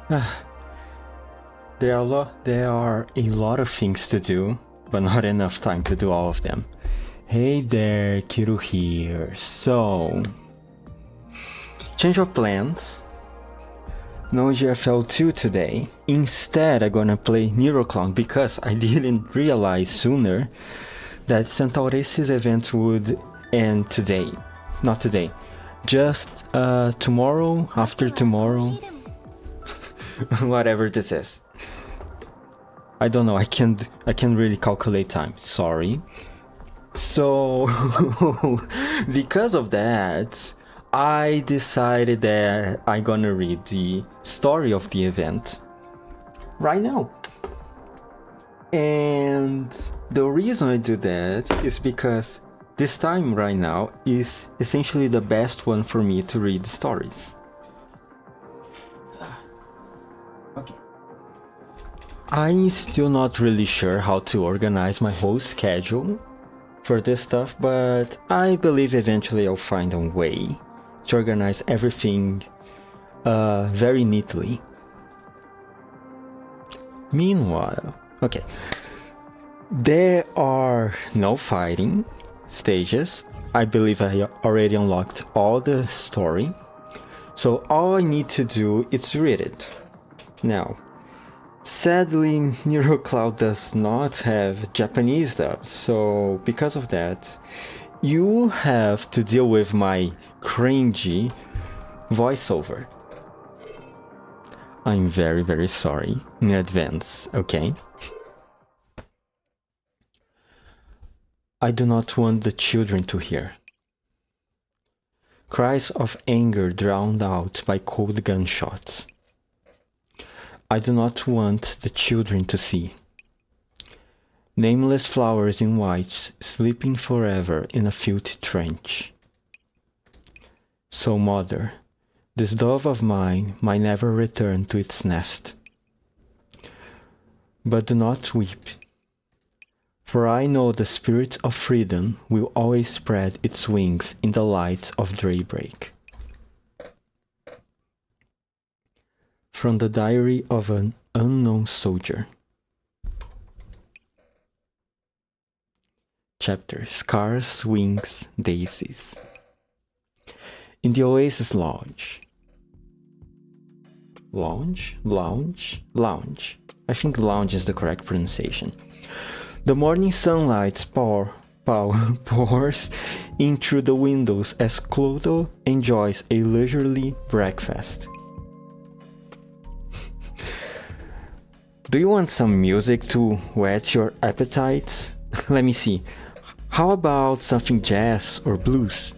There are a lot of things to do, but not enough time to do all of them. Hey there, Kiru here. So, change of plans. No GFL 2 today. Instead, I'm gonna play Neuroclown because I didn't realize sooner that CENTAURESSI'S event would end today. Not today. Just tomorrow, after tomorrow. Whatever this is. I don't know, I can't really calculate time, sorry. So, because of that, I decided that I'm gonna read the story of the event right now. And the reason I do that is because this time right now is essentially the best one for me to read stories. Okay. I'm still not really sure how to organize my whole schedule for this stuff, but I believe eventually I'll find a way to organize everything very neatly. Meanwhile, okay, there are no fighting stages. I believe I already unlocked all the story, so all I need to do is read it. Now, sadly, Neurocloud does not have Japanese dub, so because of that, you have to deal with my cringy voiceover. I'm very, very sorry in advance, okay? I do not want the children to hear. Cries of anger drowned out by cold gunshots. I do not want the children to see. Nameless flowers in white sleeping forever in a filthy trench. So, mother, this dove of mine might never return to its nest. But do not weep, for I know the spirit of freedom will always spread its wings in the light of daybreak. From the Diary of an Unknown Soldier. Chapter Scars, Wings, Daisies. In the Oasis Lounge. Lounge? I think lounge is the correct pronunciation. The morning sunlight pours in through the windows as Clotho enjoys a leisurely breakfast. Do you want some music to whet your appetites? Let me see. How about something jazz or blues?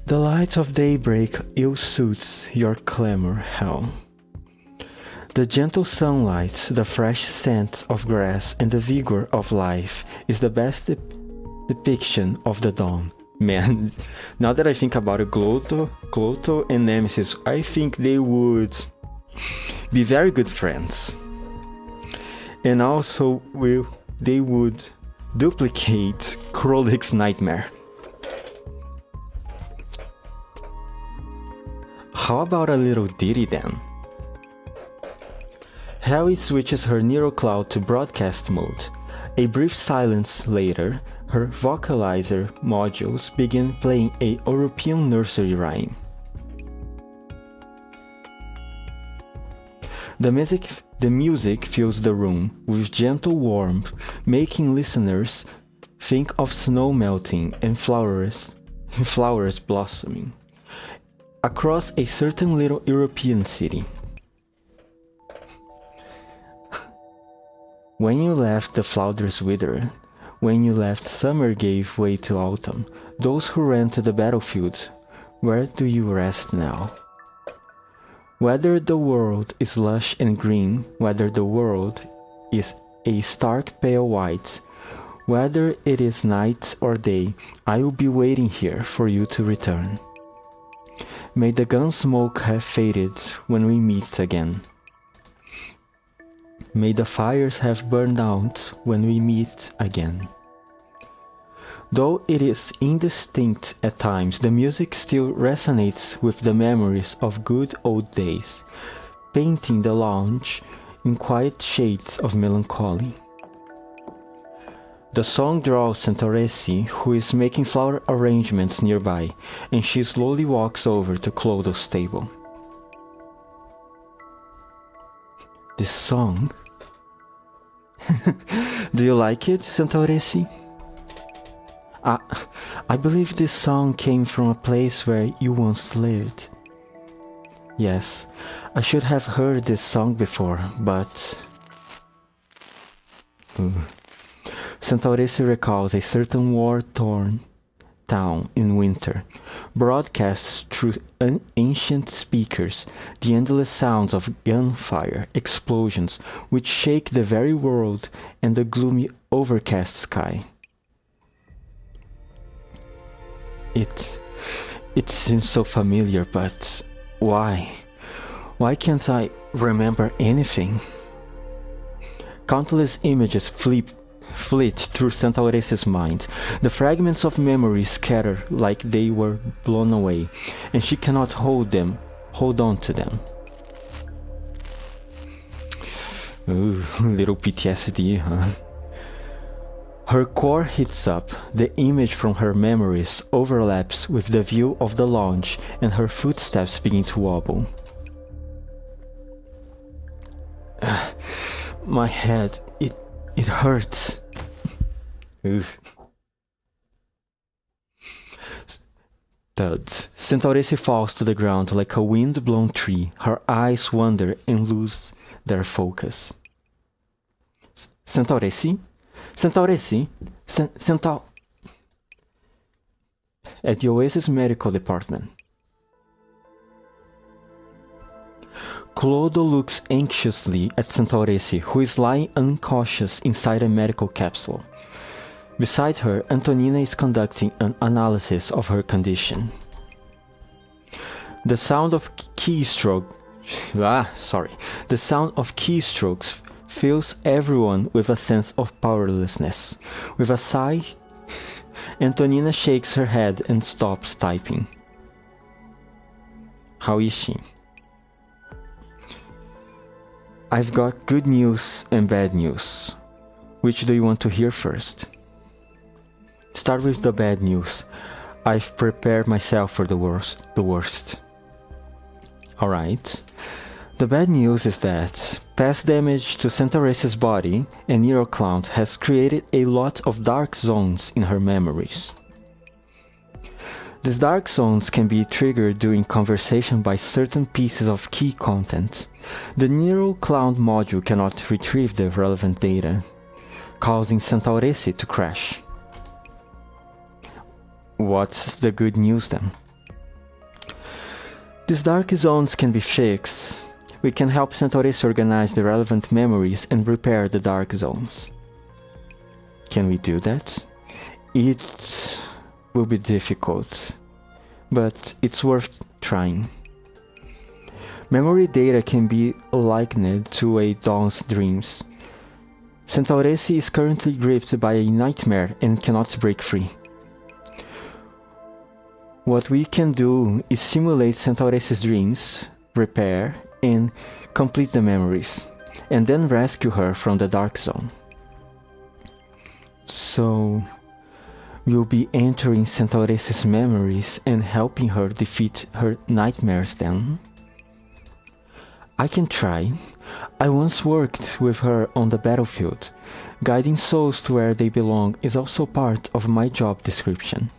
The light of daybreak ill suits your clamor, hell. The gentle sunlight, the fresh scent of grass, and the vigor of life is the best depiction of the dawn. Man, now that I think about it, Clotho and Nemesis, I think they would be very good friends. And also, they would duplicate Krolik's nightmare. How about a little ditty then? Harry switches her Neurocloud to broadcast mode. A brief silence later, her vocalizer modules begin playing a European nursery rhyme. The music fills the room with gentle warmth, making listeners think of snow melting and flowers blossoming across a certain little European city. When you left, the flowers withered. When you left, summer gave way to autumn. Those who ran to the battlefield, where do you rest now? Whether the world is lush and green, whether the world is a stark pale white, whether it is night or day, I will be waiting here for you to return. May the gun smoke have faded when we meet again. May the fires have burned out when we meet again. Though it is indistinct at times, the music still resonates with the memories of good old days, painting the lounge in quiet shades of melancholy. The song draws Centauressi, who is making flower arrangements nearby, and she slowly walks over to Clodo's table. This song? Do you like it, Centauressi? I believe this song came from a place where you once lived. Yes, I should have heard this song before, but... Centauressi recalls a certain war-torn town in winter, broadcasts through ancient speakers the endless sounds of gunfire, explosions, which shake the very world and the gloomy overcast sky. It seems so familiar, but why? Why can't I remember anything? Countless images flit through Centauresse's mind. The fragments of memory scatter like they were blown away, and she cannot hold on to them. Ooh, little PTSD, huh? Her core heats up, the image from her memories overlaps with the view of the lounge, and her footsteps begin to wobble. My head, it hurts. Thuds. Centauressi falls to the ground like a wind-blown tree. Her eyes wander and lose their focus. Centauressi? Centauressi? At the Oasis Medical Department. Clodo looks anxiously at Centauressi, who is lying unconscious inside a medical capsule. Beside her, Antonina is conducting an analysis of her condition. The sound of keystrokes fills everyone with a sense of powerlessness. With a sigh, Antonina shakes her head and stops typing. How is she? I've got good news and bad news. Which do you want to hear first? Start with the bad news. I've prepared myself for the worst. Alright. The bad news is that past damage to Centauresse's body and Neurocloud has created a lot of dark zones in her memories. These dark zones can be triggered during conversation by certain pieces of key content. The Neurocloud module cannot retrieve the relevant data, causing Centauressi to crash. What's the good news then? These dark zones can be fixed. We can help Centauressi organize the relevant memories and repair the dark zones. Can we do that? It will be difficult, but it's worth trying. Memory data can be likened to a dawn's dreams. Centauressi is currently gripped by a nightmare and cannot break free. What we can do is simulate Centauresse's dreams, repair, and complete the memories, and then rescue her from the dark zone. So, we'll be entering Centauresse's memories and helping her defeat her nightmares then? I can try. I once worked with her on the battlefield. Guiding souls to where they belong is also part of my job description.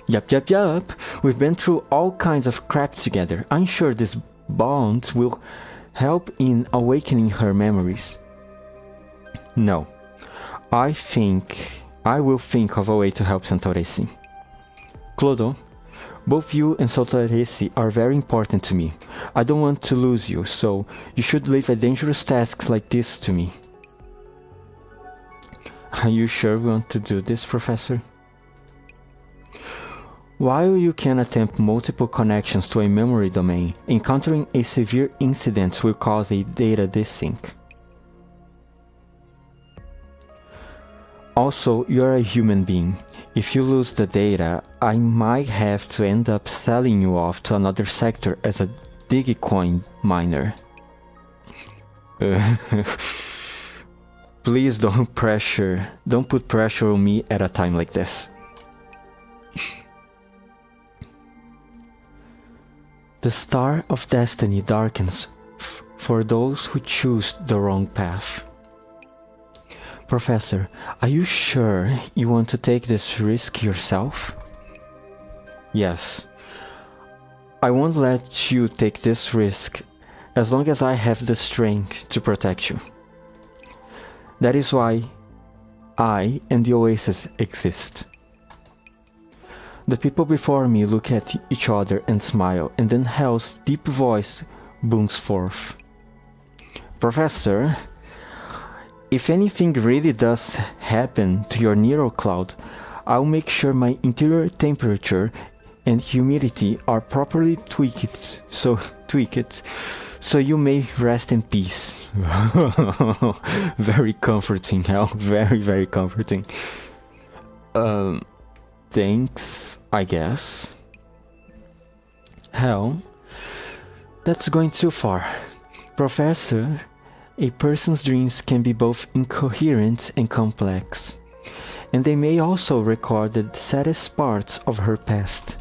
Yup. We've been through all kinds of crap together. I'm sure this bond will help in awakening her memories. No. I will think of a way to help Centauressi. Clodo, both you and Centauressi are very important to me. I don't want to lose you, so you should leave a dangerous task like this to me. Are you sure we want to do this, Professor? While you can attempt multiple connections to a memory domain, encountering a severe incident will cause a data desync. Also, you're a human being. If you lose the data, I might have to end up selling you off to another sector as a Digicoin miner. Please don't put pressure on me at a time like this. The star of destiny darkens for those who choose the wrong path. Professor, are you sure you want to take this risk yourself? Yes. I won't let you take this risk as long as I have the strength to protect you. That is why I and the Oasis exist. The people before me look at each other and smile, and then Hell's deep voice booms forth. Professor, if anything really does happen to your neural cloud, I'll make sure my interior temperature and humidity are properly tweaked so you may rest in peace. Very comforting, Hell. Very, very comforting. Thanks, I guess. Hell, that's going too far. Professor, a person's dreams can be both incoherent and complex, and they may also record the saddest parts of her past.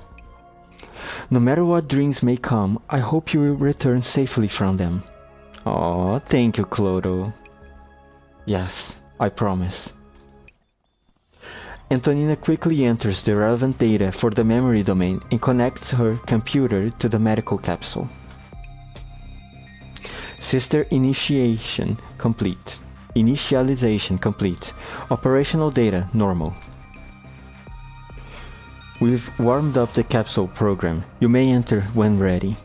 No matter what dreams may come, I hope you will return safely from them. Oh, thank you, Clotho. Yes, I promise. Antonina quickly enters the relevant data for the memory domain and connects her computer to the medical capsule. Sister initialization complete. Operational data normal. We've warmed up the capsule program. You may enter when ready.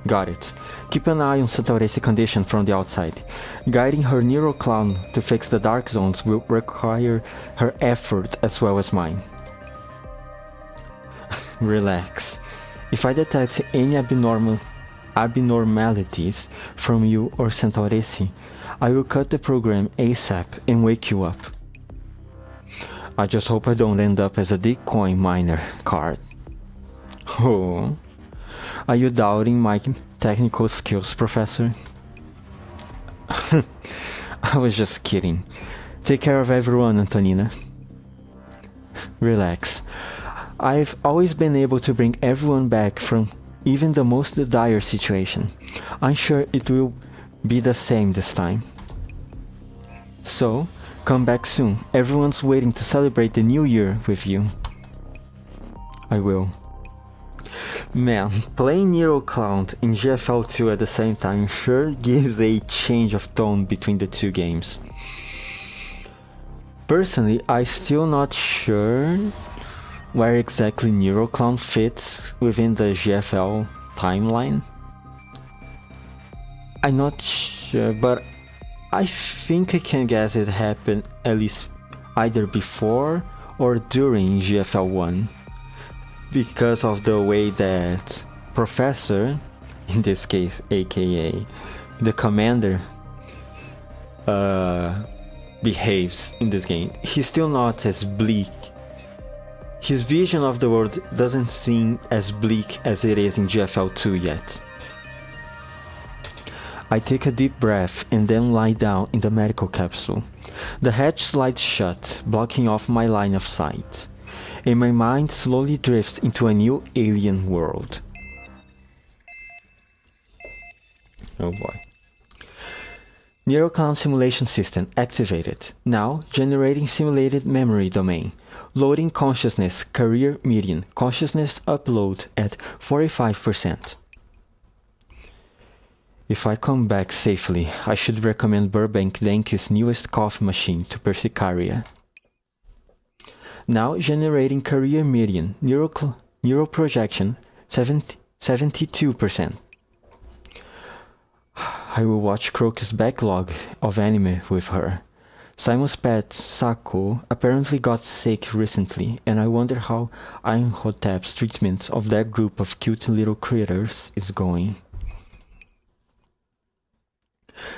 Got it. Keep an eye on Centauressi condition from the outside. Guiding her neural clown to fix the dark zones will require her effort as well as mine. Relax. If I detect any abnormalities from you or Centauressi, I will cut the program ASAP and wake you up. I just hope I don't end up as a Digicoin miner card. Oh. Are you doubting my technical skills, Professor? I was just kidding. Take care of everyone, Antonina. Relax. I've always been able to bring everyone back from even the most dire situation. I'm sure it will be the same this time. So, come back soon. Everyone's waiting to celebrate the new year with you. I will. Man, playing Neural Clown in GFL2 at the same time sure gives a change of tone between the two games. Personally, I'm still not sure where exactly Neural Clown fits within the GFL timeline. I'm not sure, but I think I can guess it happened at least either before or during GFL 1. Because of the way that Professor, in this case aka the commander, behaves in this game. He's still not as bleak. His vision of the world doesn't seem as bleak as it is in GFL 2 yet. I take a deep breath and then lie down in the medical capsule. The hatch slides shut, blocking off my line of sight, and my mind slowly drifts into a new alien world. Oh boy. Neural Clown Simulation System activated. Now generating simulated memory domain. Loading consciousness career median. Consciousness upload at 45%. If I come back safely, I should recommend Burbank Danke's newest coffee machine to Persicaria. Now generating career median. Neural projection 72%. I will watch Crocus' backlog of anime with her. Simon's pet, Sako, apparently got sick recently, and I wonder how Imhotep's treatment of that group of cute little critters is going.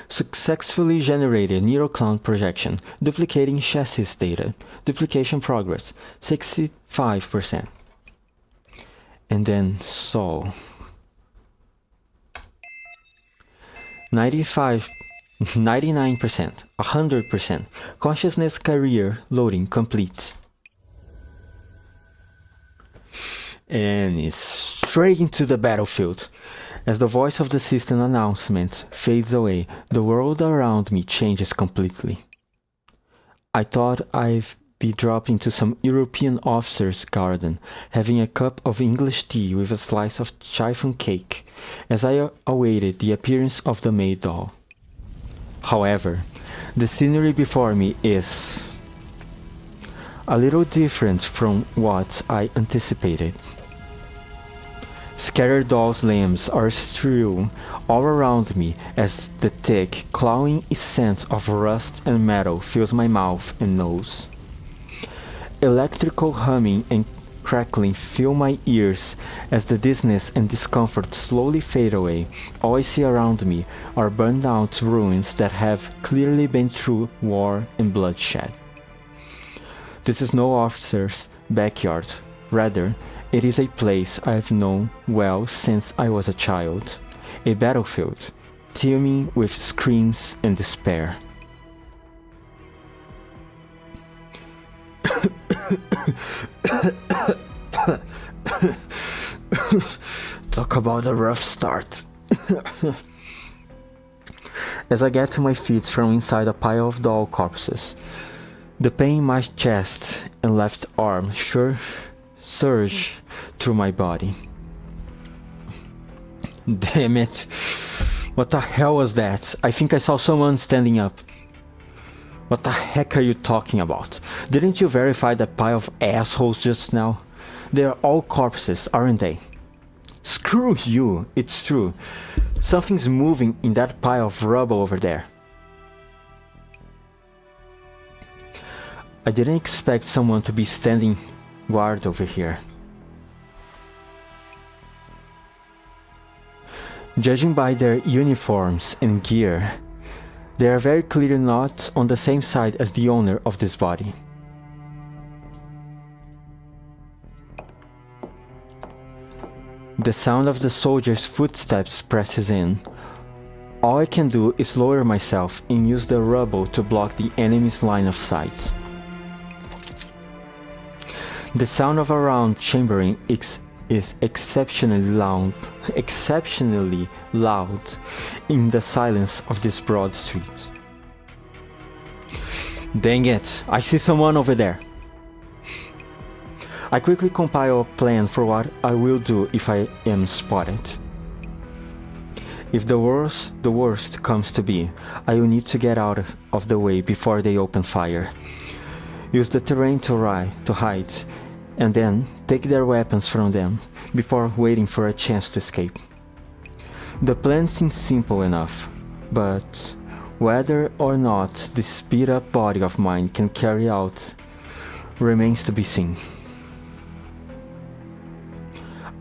Successfully generated neural cloud projection, duplicating chassis data, duplication progress, 65%. And then Sol. 99%, 100%, consciousness carrier loading complete. And it's straight into the battlefield. As the voice of the system announcement fades away, the world around me changes completely. I thought I'd be dropped into some European officer's garden, having a cup of English tea with a slice of chiffon cake, as I awaited the appearance of the maid doll. However, the scenery before me is a little different from what I anticipated. Scattered doll's limbs are strewn all around me as the thick, clawing scent of rust and metal fills my mouth and nose. Electrical humming and crackling fill my ears as the dizziness and discomfort slowly fade away. All I see around me are burned out ruins that have clearly been through war and bloodshed. This is no officer's backyard. Rather, it is a place I've known well since I was a child. A battlefield, teeming with screams and despair. Talk about a rough start. As I get to my feet from inside a pile of doll corpses, the pain in my chest and left arm surge through my body. Damn it. What the hell was that? I think I saw someone standing up. What the heck are you talking about? Didn't you verify that pile of assholes just now? They are all corpses, aren't they? Screw you, it's true. Something's moving in that pile of rubble over there. I didn't expect someone to be standing guard over here. Judging by their uniforms and gear, they are very clearly not on the same side as the owner of this body. The sound of the soldier's footsteps presses in. All I can do is lower myself and use the rubble to block the enemy's line of sight. The sound of a round chambering is exceptionally loud in the silence of this broad street. Dang it, I see someone over there. I quickly compile a plan for what I will do if I am spotted. If the worst comes to be, I will need to get out of the way before they open fire. Use the terrain to hide, and then take their weapons from them before waiting for a chance to escape. The plan seems simple enough, but whether or not this speed-up body of mine can carry out remains to be seen.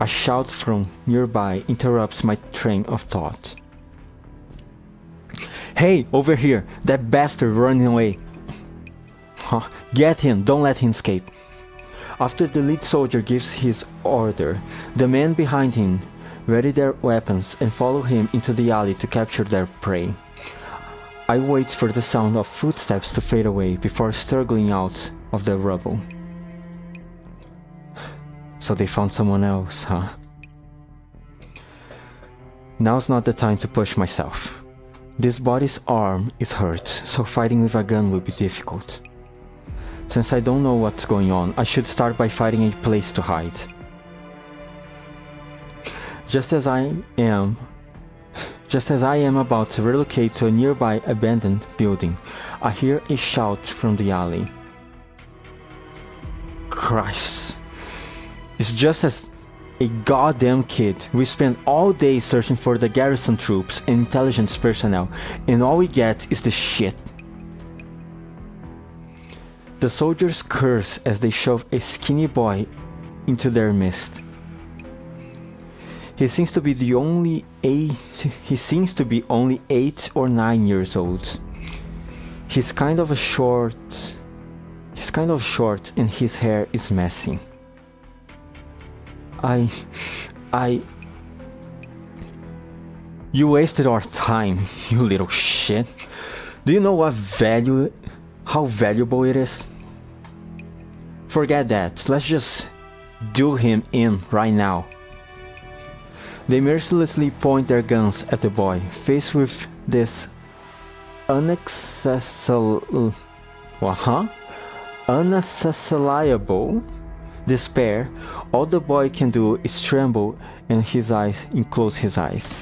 A shout from nearby interrupts my train of thought. Hey, over here! That bastard running away! Huh, get him, don't let him escape. After the lead soldier gives his order, the men behind him ready their weapons and follow him into the alley to capture their prey. I wait for the sound of footsteps to fade away before struggling out of the rubble. So they found someone else, huh? Now's not the time to push myself. This body's arm is hurt, so fighting with a gun will be difficult. Since I don't know what's going on, I should start by finding a place to hide. Just as I am about to relocate to a nearby abandoned building, I hear a shout from the alley. Christ. It's just as a goddamn kid. We spent all day searching for the garrison troops and intelligence personnel, and all we get is this shit. The soldiers curse as they shove a skinny boy into their midst. He seems to be only 8 or 9 years old. He's kind of short and his hair is messy. You wasted our time, you little shit. Do you know how valuable it is? Forget that, let's just do him in right now. They mercilessly point their guns at the boy, faced with this unaccessible despair. All the boy can do is tremble and close his eyes.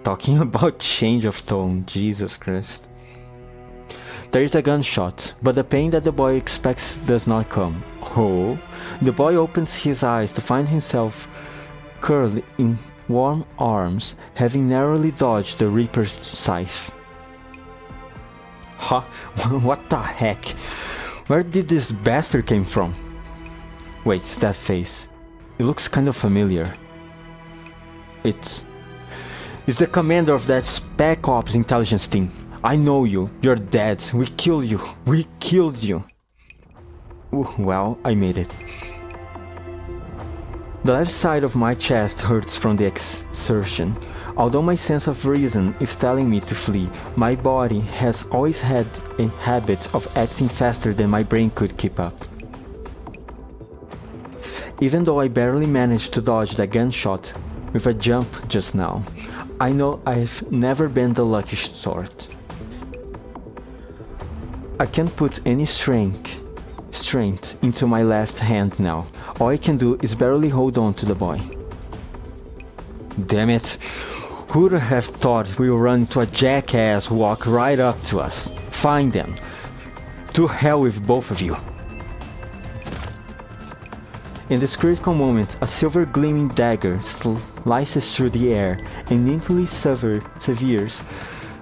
Talking about change of tone, Jesus Christ. There is a gunshot, but the pain that the boy expects does not come. Oh, the boy opens his eyes to find himself curled in warm arms, having narrowly dodged the Reaper's scythe. Huh? What the heck? Where did this bastard came from? Wait, that face. It looks kind of familiar. It's the commander of that Spec Ops intelligence team. I know you. You're dead. We killed you. We killed you. Well, I made it. The left side of my chest hurts from the exertion. Although my sense of reason is telling me to flee, my body has always had a habit of acting faster than my brain could keep up. Even though I barely managed to dodge the gunshot with a jump just now, I know I've never been the lucky sort. I can't put any strength into my left hand now. All I can do is barely hold on to the boy. Damn it! Who would have thought we would run into a jackass who walked right up to us? Find them. To hell with both of you. In this critical moment, a silver gleaming dagger slices through the air and neatly severes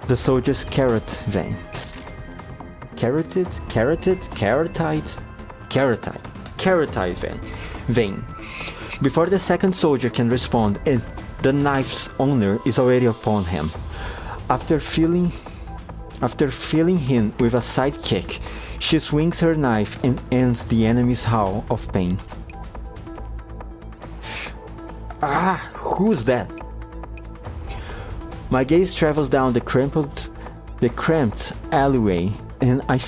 the soldier's carotid vein. Carotid vein. Before the second soldier can respond, the knife's owner is already upon him. After filling him with a side kick, she swings her knife and ends the enemy's howl of pain. Ah, who's that? My gaze travels down the cramped alleyway, and I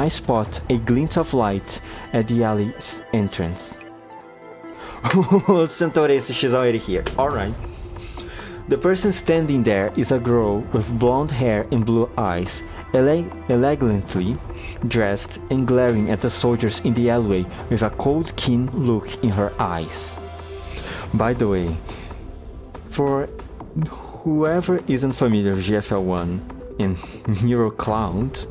spot a glint of light at the alley's entrance. Oh, CENTAURESS'S, she's already here. Alright. The person standing there is a girl with blonde hair and blue eyes, elegantly dressed and glaring at the soldiers in the alleyway with a cold, keen look in her eyes. By the way, for whoever isn't familiar with GFL1 and NeuroCloud,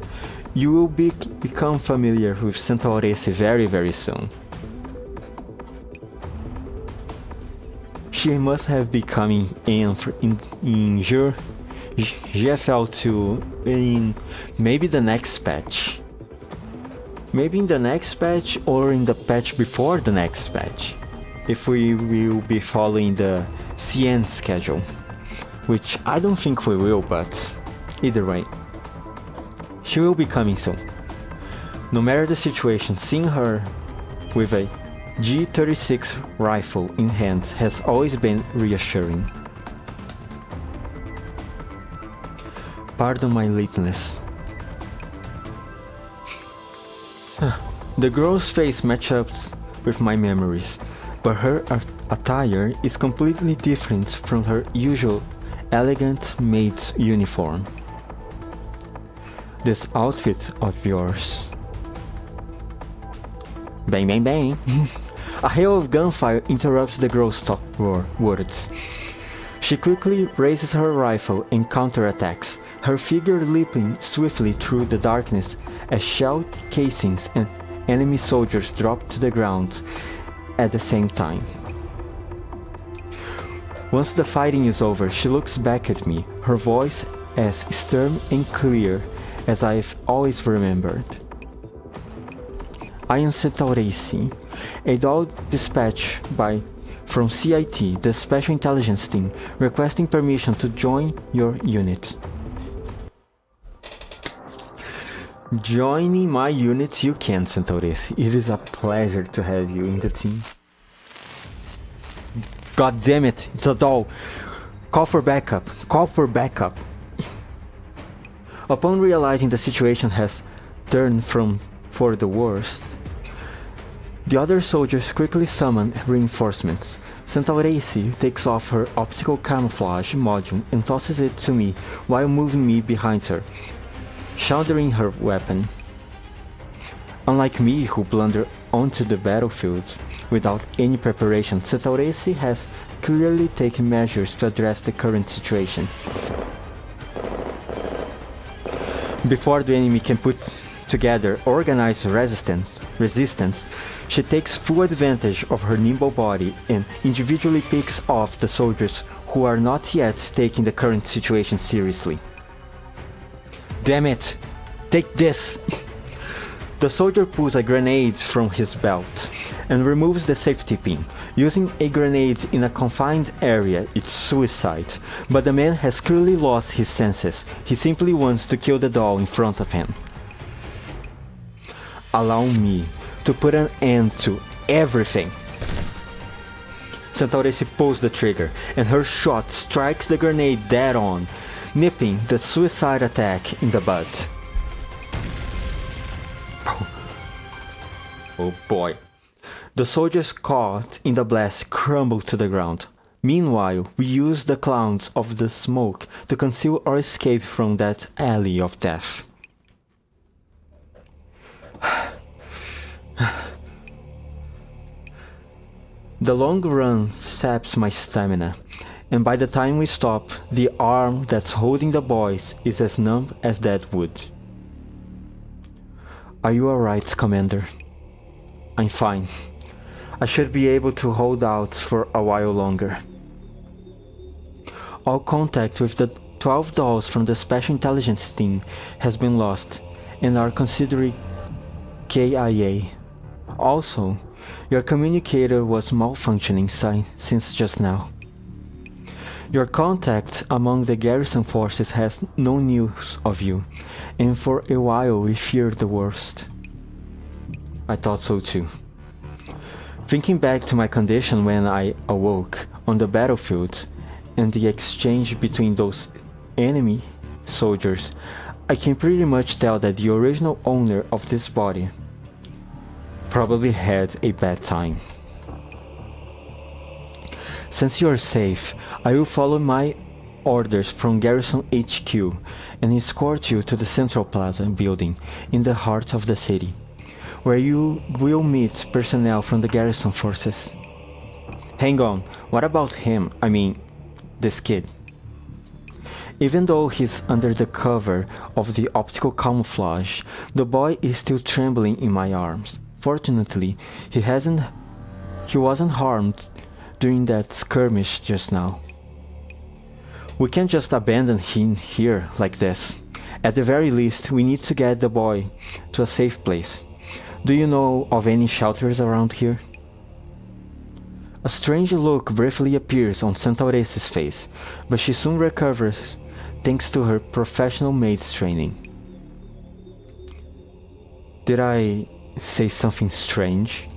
you will become familiar with CENTAURESS'S very, very soon. She must have been coming in GFL2 in maybe the next patch. Maybe in the next patch or in the patch before the next patch, if we will be following the CN schedule, which I don't think we will, but either way, she will be coming soon. No matter the situation, seeing her with a G36 rifle in hand has always been reassuring. Pardon my lateness. The girl's face matches up with my memories, but her attire is completely different from her usual elegant maid's uniform. This outfit of yours. Bang bang bang! A hail of gunfire interrupts the girl's words. She quickly raises her rifle and counterattacks, her figure leaping swiftly through the darkness as shell casings and enemy soldiers drop to the ground at the same time. Once the fighting is over, she looks back at me, her voice as stern and clear as I've always remembered. I am CENTAURESS'S. A doll dispatched from CIT, the Special Intelligence Team, requesting permission to join your unit. Joining my unit you can, Centauress. It is a pleasure to have you in the team. God damn it, it's a doll. Call for backup. Call for backup. Upon realizing the situation has turned for the worst, the other soldiers quickly summon reinforcements. Centauresse takes off her optical camouflage module and tosses it to me while moving me behind her, shouldering her weapon. Unlike me, who blunder onto the battlefield without any preparation, Centauresse has clearly taken measures to address the current situation. Before the enemy can put together organized resistance, she takes full advantage of her nimble body and individually picks off the soldiers who are not yet taking the current situation seriously. Damn it! Take this! The soldier pulls a grenade from his belt and removes the safety pin. Using a grenade in a confined area, it's suicide, but the man has clearly lost his senses. He simply wants to kill the doll in front of him. Allow me to put an end to everything. Centauresse pulls the trigger, and her shot strikes the grenade dead on, nipping the suicide attack in the bud. Oh boy. The soldiers caught in the blast crumble to the ground. Meanwhile, we use the clouds of the smoke to conceal our escape from that alley of death. The long run saps my stamina, and by the time we stop, the arm that's holding the boys is as numb as dead wood. Are you alright, Commander? I'm fine. I should be able to hold out for a while longer. All contact with the 12 dolls from the Special Intelligence Team has been lost and are considered KIA. Also, your communicator was malfunctioning since just now. Your contact among the garrison forces has no news of you, and for a while we feared the worst. I thought so too. Thinking back to my condition when I awoke on the battlefield and the exchange between those enemy soldiers, I can pretty much tell that the original owner of this body probably had a bad time. Since you are safe, I will follow my orders from Garrison HQ and escort you to the Central Plaza building in the heart of the city, where you will meet personnel from the garrison forces. Hang on, what about him? I mean, this kid. Even though he's under the cover of the optical camouflage, the boy is still trembling in my arms. Fortunately, he wasn't harmed during that skirmish just now. We can't just abandon him here like this. At the very least, we need to get the boy to a safe place. Do you know of any shelters around here? A strange look briefly appears on Centauresse's face, but she soon recovers thanks to her professional maid's training. Did I say something strange?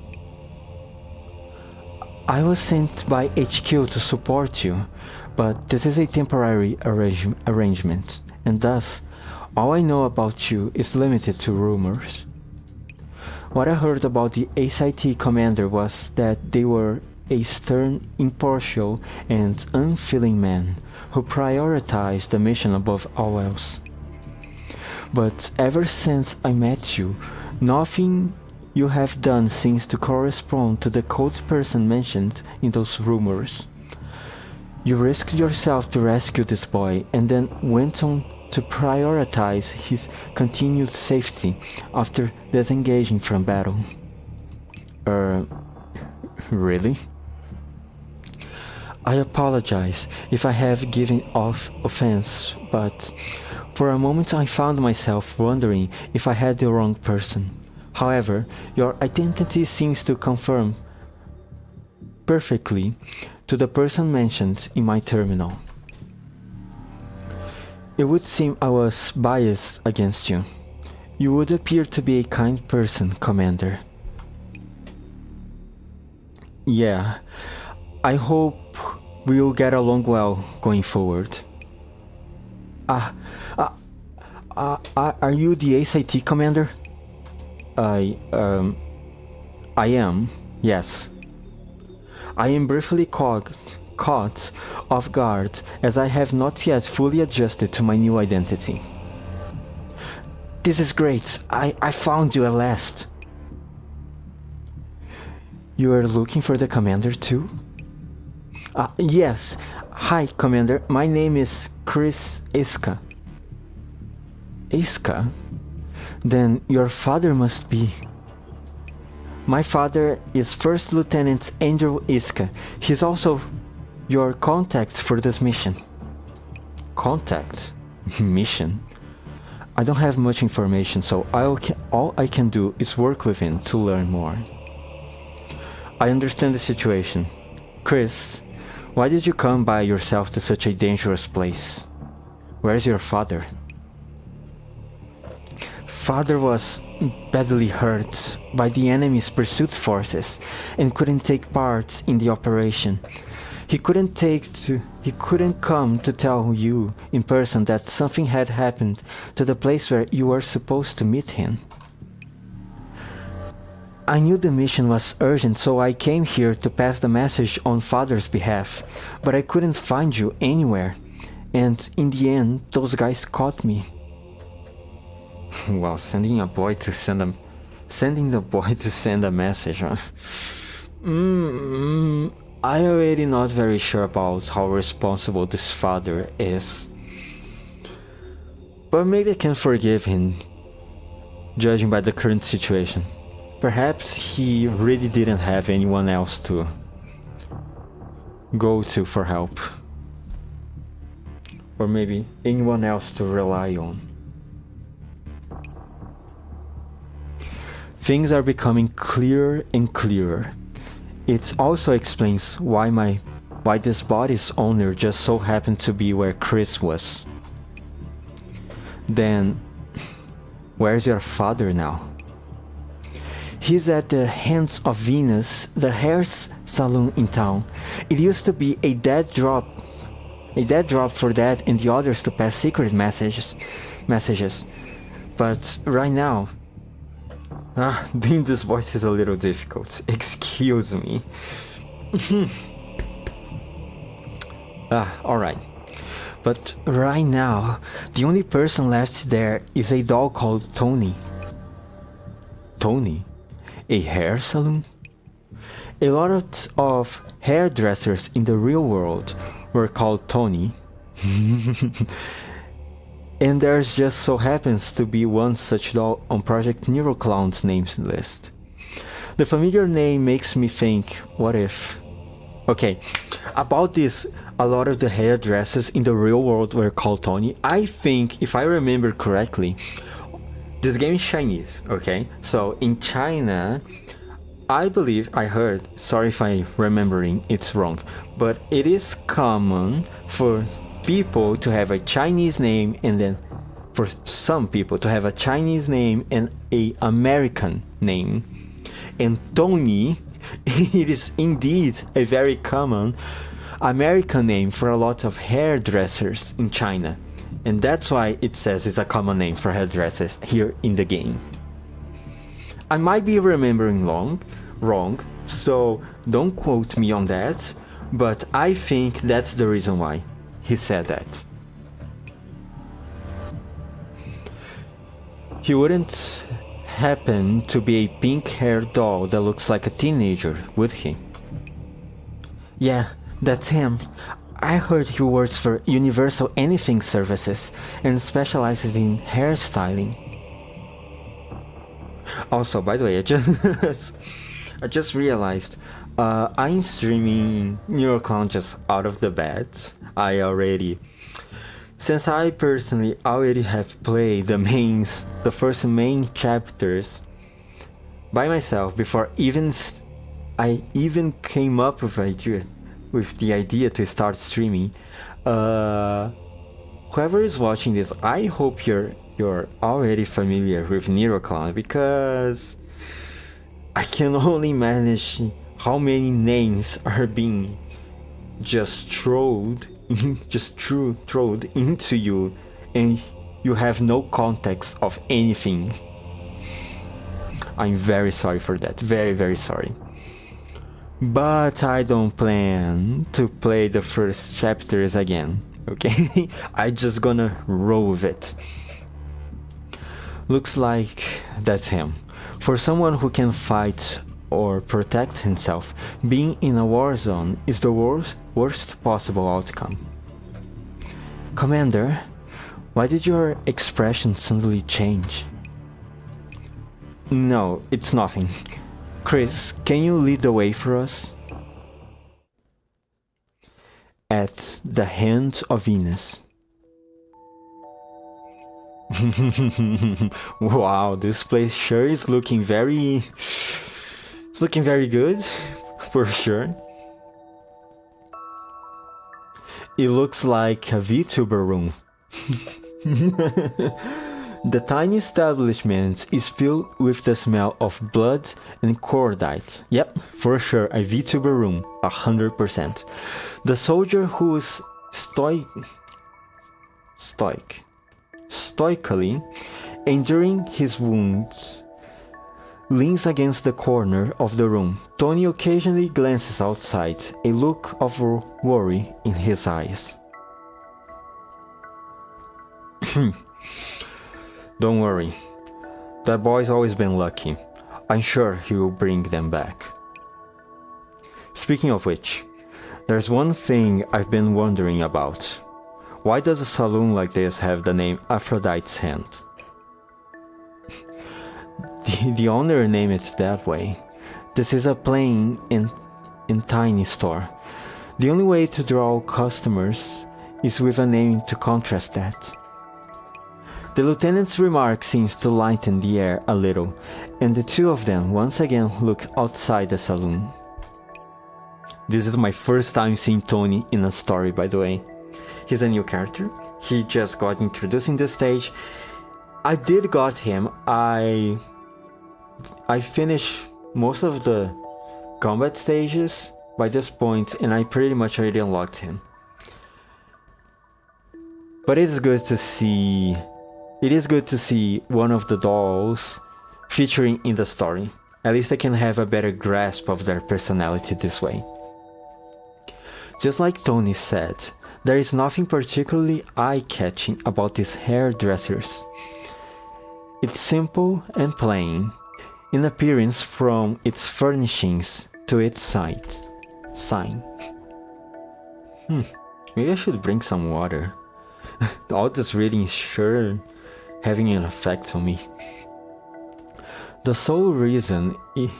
I was sent by HQ to support you, but this is a temporary arrangement, and thus, all I know about you is limited to rumors. What I heard about the ACIT commander was that they were a stern, impartial, and unfeeling man who prioritized the mission above all else. But ever since I met you, nothing you have done seems to correspond to the cold person mentioned in those rumors. You risked yourself to rescue this boy and then went on to prioritize his continued safety after disengaging from battle. Really? I apologize if I have given off offense, but for a moment I found myself wondering if I had the wrong person. However, your identity seems to conform perfectly to the person mentioned in my terminal. It would seem I was biased against you. You would appear to be a kind person, Commander. Yeah, I hope we'll get along well going forward. Are you the ACT Commander? I am, yes. I am briefly caught off guard as I have not yet fully adjusted to my new identity. This is great. I found you at last. You are looking for the commander too? Yes. Hi, Commander. My name is Chris Iska. Iska? Then your father must be... My father is First Lieutenant Andrew Iska. He's also your contact for this mission. Contact? Mission? I don't have much information, so all I can do is work with him to learn more. I understand the situation. Chris, why did you come by yourself to such a dangerous place? Where's your father? Father was badly hurt by the enemy's pursuit forces and couldn't take part in the operation. He couldn't come to tell you in person that something had happened to the place where you were supposed to meet him. I knew the mission was urgent, so I came here to pass the message on Father's behalf, but I couldn't find you anywhere, and in the end, those guys caught me. Well, sending the boy to send a message, huh? I'm already not very sure about how responsible this father is. But maybe I can forgive him, judging by the current situation. Perhaps he really didn't have anyone else to go to for help. Or maybe anyone else to rely on. Things are becoming clearer and clearer. It also explains why this body's owner just so happened to be where Chris was. Then, where's your father now? He's at the Hands of Venus, the hair salon in town. It used to be a dead drop for Dad and the others to pass secret messages. But right now, doing this voice is a little difficult. Excuse me. Alright. But right now, the only person left there is a doll called Tony. Tony? A hair salon? A lot of hairdressers in the real world were called Tony. And there's just so happens to be one such doll on Project NeuroClown's names list. The familiar name makes me think, what if... Okay, about this, a lot of the hairdressers in the real world were called Tony. I think, if I remember correctly, this game is Chinese, okay? So in China, I believe I heard, sorry if I'm remembering it's wrong, but it is common for people to have a Chinese name, and then for some people to have a Chinese name and a American name. And Tony, it is indeed a very common American name for a lot of hairdressers in China. And that's why it says it's a common name for hairdressers here in the game. I might be remembering wrong, so don't quote me on that, but I think that's the reason why he said that. He wouldn't happen to be a pink-haired doll that looks like a teenager, would he? Yeah, that's him. I heard he works for Universal Anything Services and specializes in hairstyling. Also, by the way, I just realized I'm streaming NeuroClown just out of the bed. Since I personally already have played the first main chapters by myself before I even came up with the idea to start streaming. Whoever is watching this, I hope you're already familiar with NeuroClown, because I can only manage how many names are being just trolled into you, and you have no context of anything. I'm very sorry for that, very, very sorry. But I don't plan to play the first chapters again, okay? I just gonna roll with it. Looks like that's him. For someone who can fight or protect himself, being in a war zone is the worst possible outcome. Commander, why did your expression suddenly change? No, it's nothing. Chris, can you lead the way for us? At the hand of Venus. Wow, this place sure is looking very... It's looking very good, for sure. It looks like a VTuber room. The tiny establishment is filled with the smell of blood and cordite. Yep, for sure, a VTuber room, 100%. The soldier who is stoically enduring his wounds leans against the corner of the room. Tony occasionally glances outside, a look of worry in his eyes. Don't worry, that boy's always been lucky. I'm sure he will bring them back. Speaking of which, there's one thing I've been wondering about. Why does a saloon like this have the name Aphrodite's Hand? The owner named it that way. This is a plain and tiny store. The only way to draw customers is with a name to contrast that. The lieutenant's remark seems to lighten the air a little, and the two of them once again look outside the saloon. This is my first time seeing Tony in a story, by the way. He's a new character. He just got introduced in the stage. I did got him. I finished most of the combat stages by this point, and I pretty much already unlocked him. But it is good to see one of the dolls featuring in the story. At least I can have a better grasp of their personality this way. Just like Tony said, there is nothing particularly eye-catching about these hairdressers. It's simple and plain in appearance, from its furnishings to its sign. Maybe I should bring some water. All this reading is sure having an effect on me. The sole reason it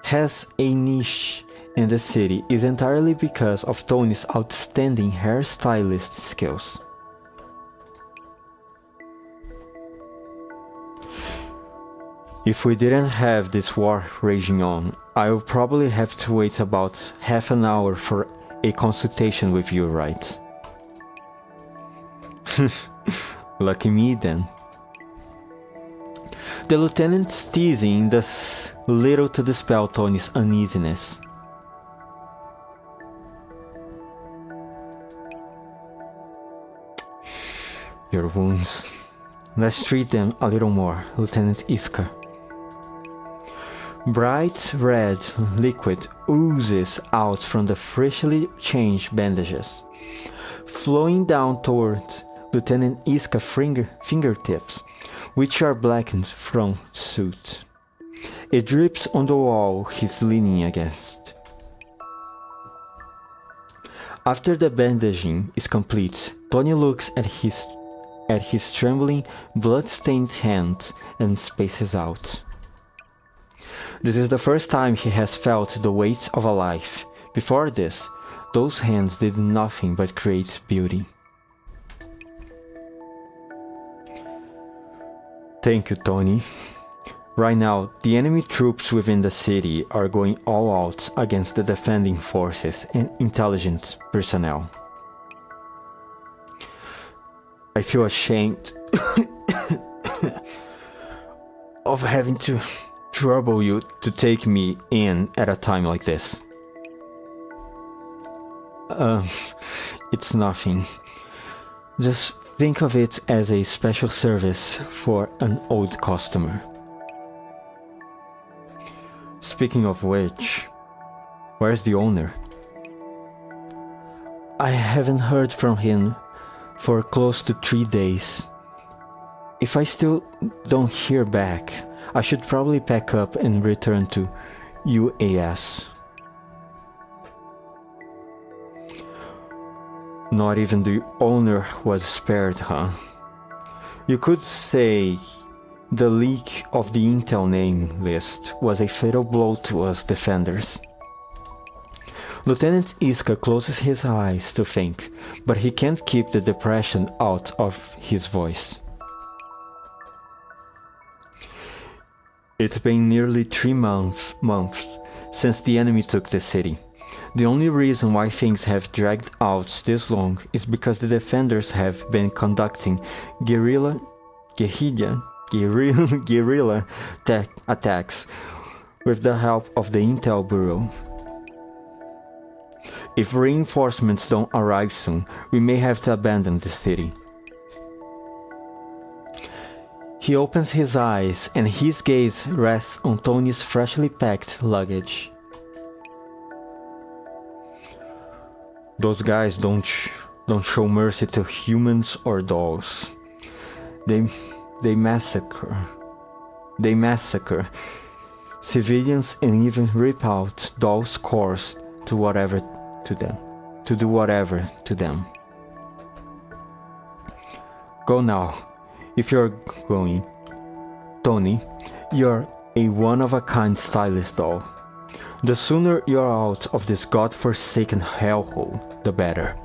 has a niche in the city is entirely because of Tony's outstanding hairstylist skills. If we didn't have this war raging on, I would probably have to wait about half an hour for a consultation with you, right? Lucky me then. The lieutenant's teasing does little to dispel Tony's uneasiness. Your wounds. Let's treat them a little more, Lieutenant Iska. Bright red liquid oozes out from the freshly changed bandages, flowing down toward Lieutenant Iska's fingertips, which are blackened from soot. It drips on the wall he's leaning against. After the bandaging is complete, Tony looks at his trembling, blood-stained hand and spaces out. This is the first time he has felt the weight of a life. Before this, those hands did nothing but create beauty. Thank you, Tony. Right now, the enemy troops within the city are going all out against the defending forces and intelligence personnel. I feel ashamed of having to trouble you to take me in at a time like this. It's nothing. Just think of it as a special service for an old customer. Speaking of which, where's the owner? I haven't heard from him for close to 3 days. If I still don't hear back, I should probably pack up and return to UAS. Not even the owner was spared, huh? You could say the leak of the intel name list was a fatal blow to us defenders. Lieutenant Iska closes his eyes to think, but he can't keep the depression out of his voice. It's been nearly 3 months since the enemy took the city. The only reason why things have dragged out this long is because the defenders have been conducting guerrilla attacks with the help of the Intel Bureau. If reinforcements don't arrive soon, we may have to abandon the city. He opens his eyes and his gaze rests on Tony's freshly packed luggage. Those guys don't show mercy to humans or dolls. They massacre civilians and even rip out dolls' cores to do whatever to them. Go now, if you're going. Tony, you're a one-of-a-kind stylist doll. The sooner you're out of this godforsaken hellhole, the better.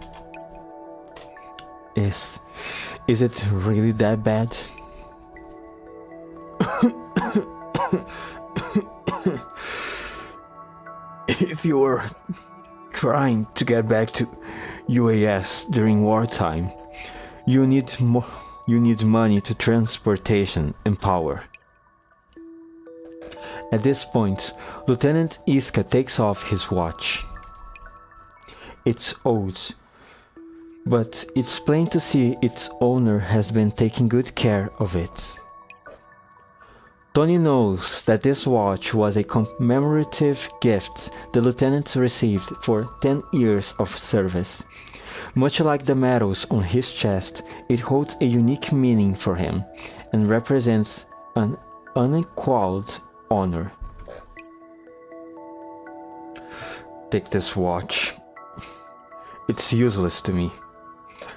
Is it really that bad? If you were trying to get back to UAS during wartime, you need money to transportation and power. At this point, Lieutenant Iska takes off his watch. It's old, but it's plain to see its owner has been taking good care of it. Tony knows that this watch was a commemorative gift the lieutenant received for 10 years of service. Much like the medals on his chest, it holds a unique meaning for him and represents an unequaled honor. Take this watch. It's useless to me,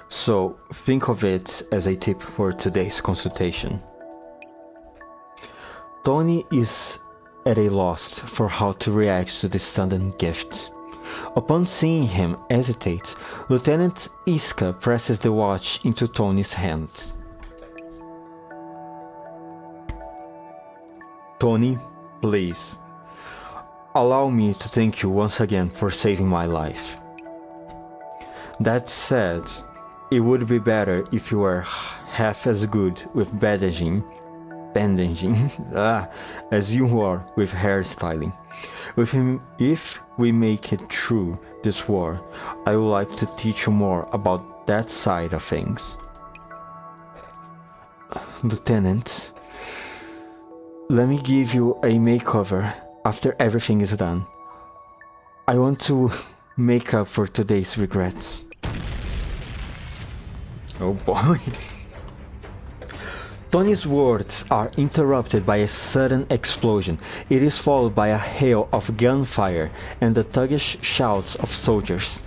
so think of it as a tip for today's consultation. Tony is at a loss for how to react to this sudden gift. Upon seeing him hesitate, Lieutenant Iska presses the watch into Tony's hands. Tony, please, allow me to thank you once again for saving my life. That said, it would be better if you were half as good with bandaging as you are with hairstyling. If we make it through this war, I would like to teach you more about that side of things. Lieutenant, let me give you a makeover after everything is done. I want to make up for today's regrets. Oh boy. Tony's words are interrupted by a sudden explosion. It is followed by a hail of gunfire and the thuggish shouts of soldiers.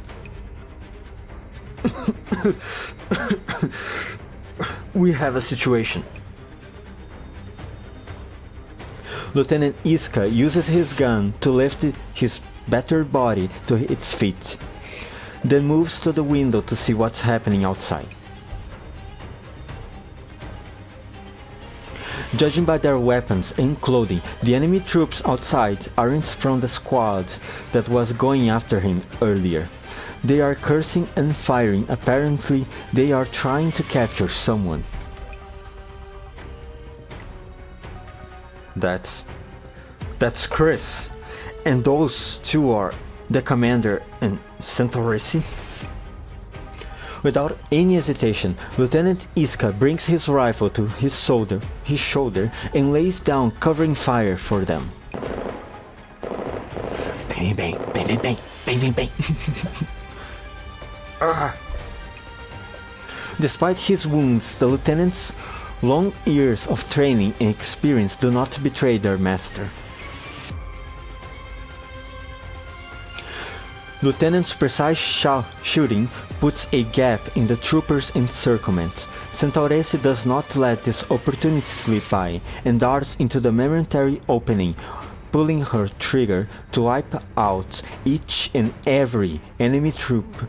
We have a situation. Lieutenant Iska uses his gun to lift his battered body to its feet, then moves to the window to see what's happening outside. Judging by their weapons and clothing, the enemy troops outside aren't from the squad that was going after him earlier. They are cursing and firing. Apparently, they are trying to capture someone. That's Chris. And those two are the commander and Centauressi. Without any hesitation, Lieutenant Iska brings his rifle to his shoulder and lays down, covering fire for them. Bang, bang, bang, bang, bang, bang, bang, bang. Despite his wounds, the lieutenant's long years of training and experience do not betray their master. Lieutenant's precise shooting puts a gap in the trooper's encirclement. Centauressi does not let this opportunity slip by and darts into the momentary opening, pulling her trigger to wipe out each and every enemy trooper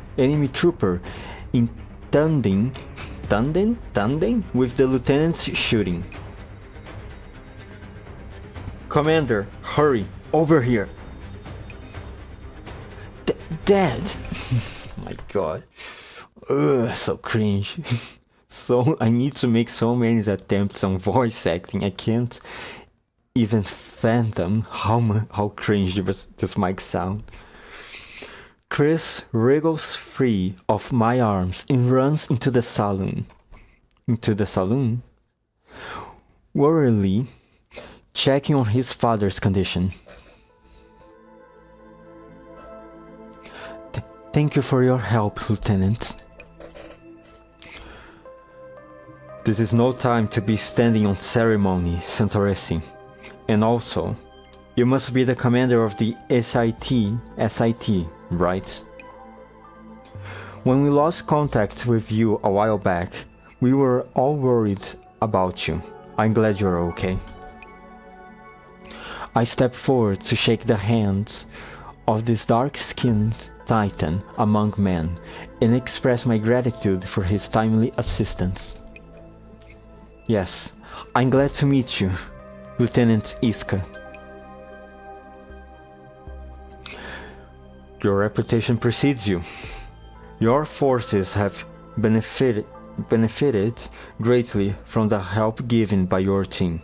in tandem with the lieutenant's shooting. Commander, hurry, over here. Dead. My god. Ugh, so cringe. So I need to make so many attempts on voice acting. I can't even fathom how cringe this might sound. Chris wriggles free of my arms and runs into the saloon. Worriedly checking on his father's condition. Thank you for your help, Lieutenant. This is no time to be standing on ceremony, Centauressi. And also, you must be the commander of the SIT, right? When we lost contact with you a while back, we were all worried about you. I'm glad you're okay. I step forward to shake the hand of this dark-skinned titan among men and express my gratitude for his timely assistance. Yes, I'm glad to meet you, Lieutenant Iska. Your reputation precedes you. Your forces have benefited greatly from the help given by your team.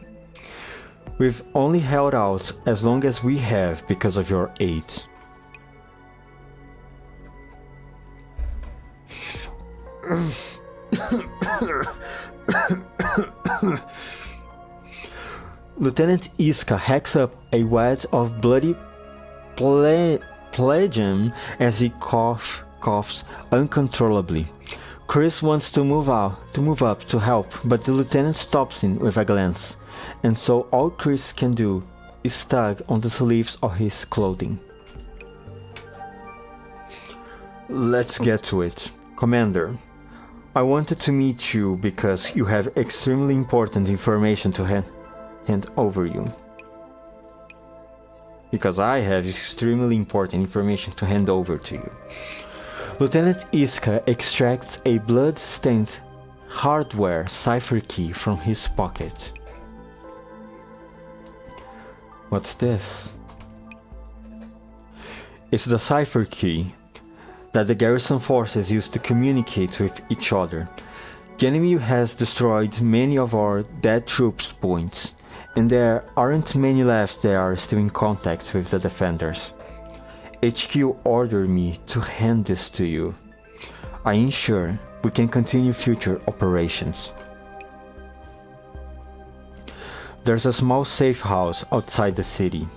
We've only held out as long as we have because of your aid. Lieutenant Iska hacks up a wad of bloody phlegm as he coughs uncontrollably. Chris wants to move up to help, but the lieutenant stops him with a glance, and so all Chris can do is tug on the sleeves of his clothing. Let's get to it. Commander, I wanted to meet you because you have extremely important information to hand over you. Because I have extremely important information to hand over to you. Lieutenant Iska extracts a blood-stained hardware cipher key from his pocket. What's this? It's the cipher key that the garrison forces use to communicate with each other. The enemy has destroyed many of our dead troops' points, and there aren't many left that are still in contact with the defenders. HQ ordered me to hand this to you. I ensure we can continue future operations. There's a small safe house outside the city.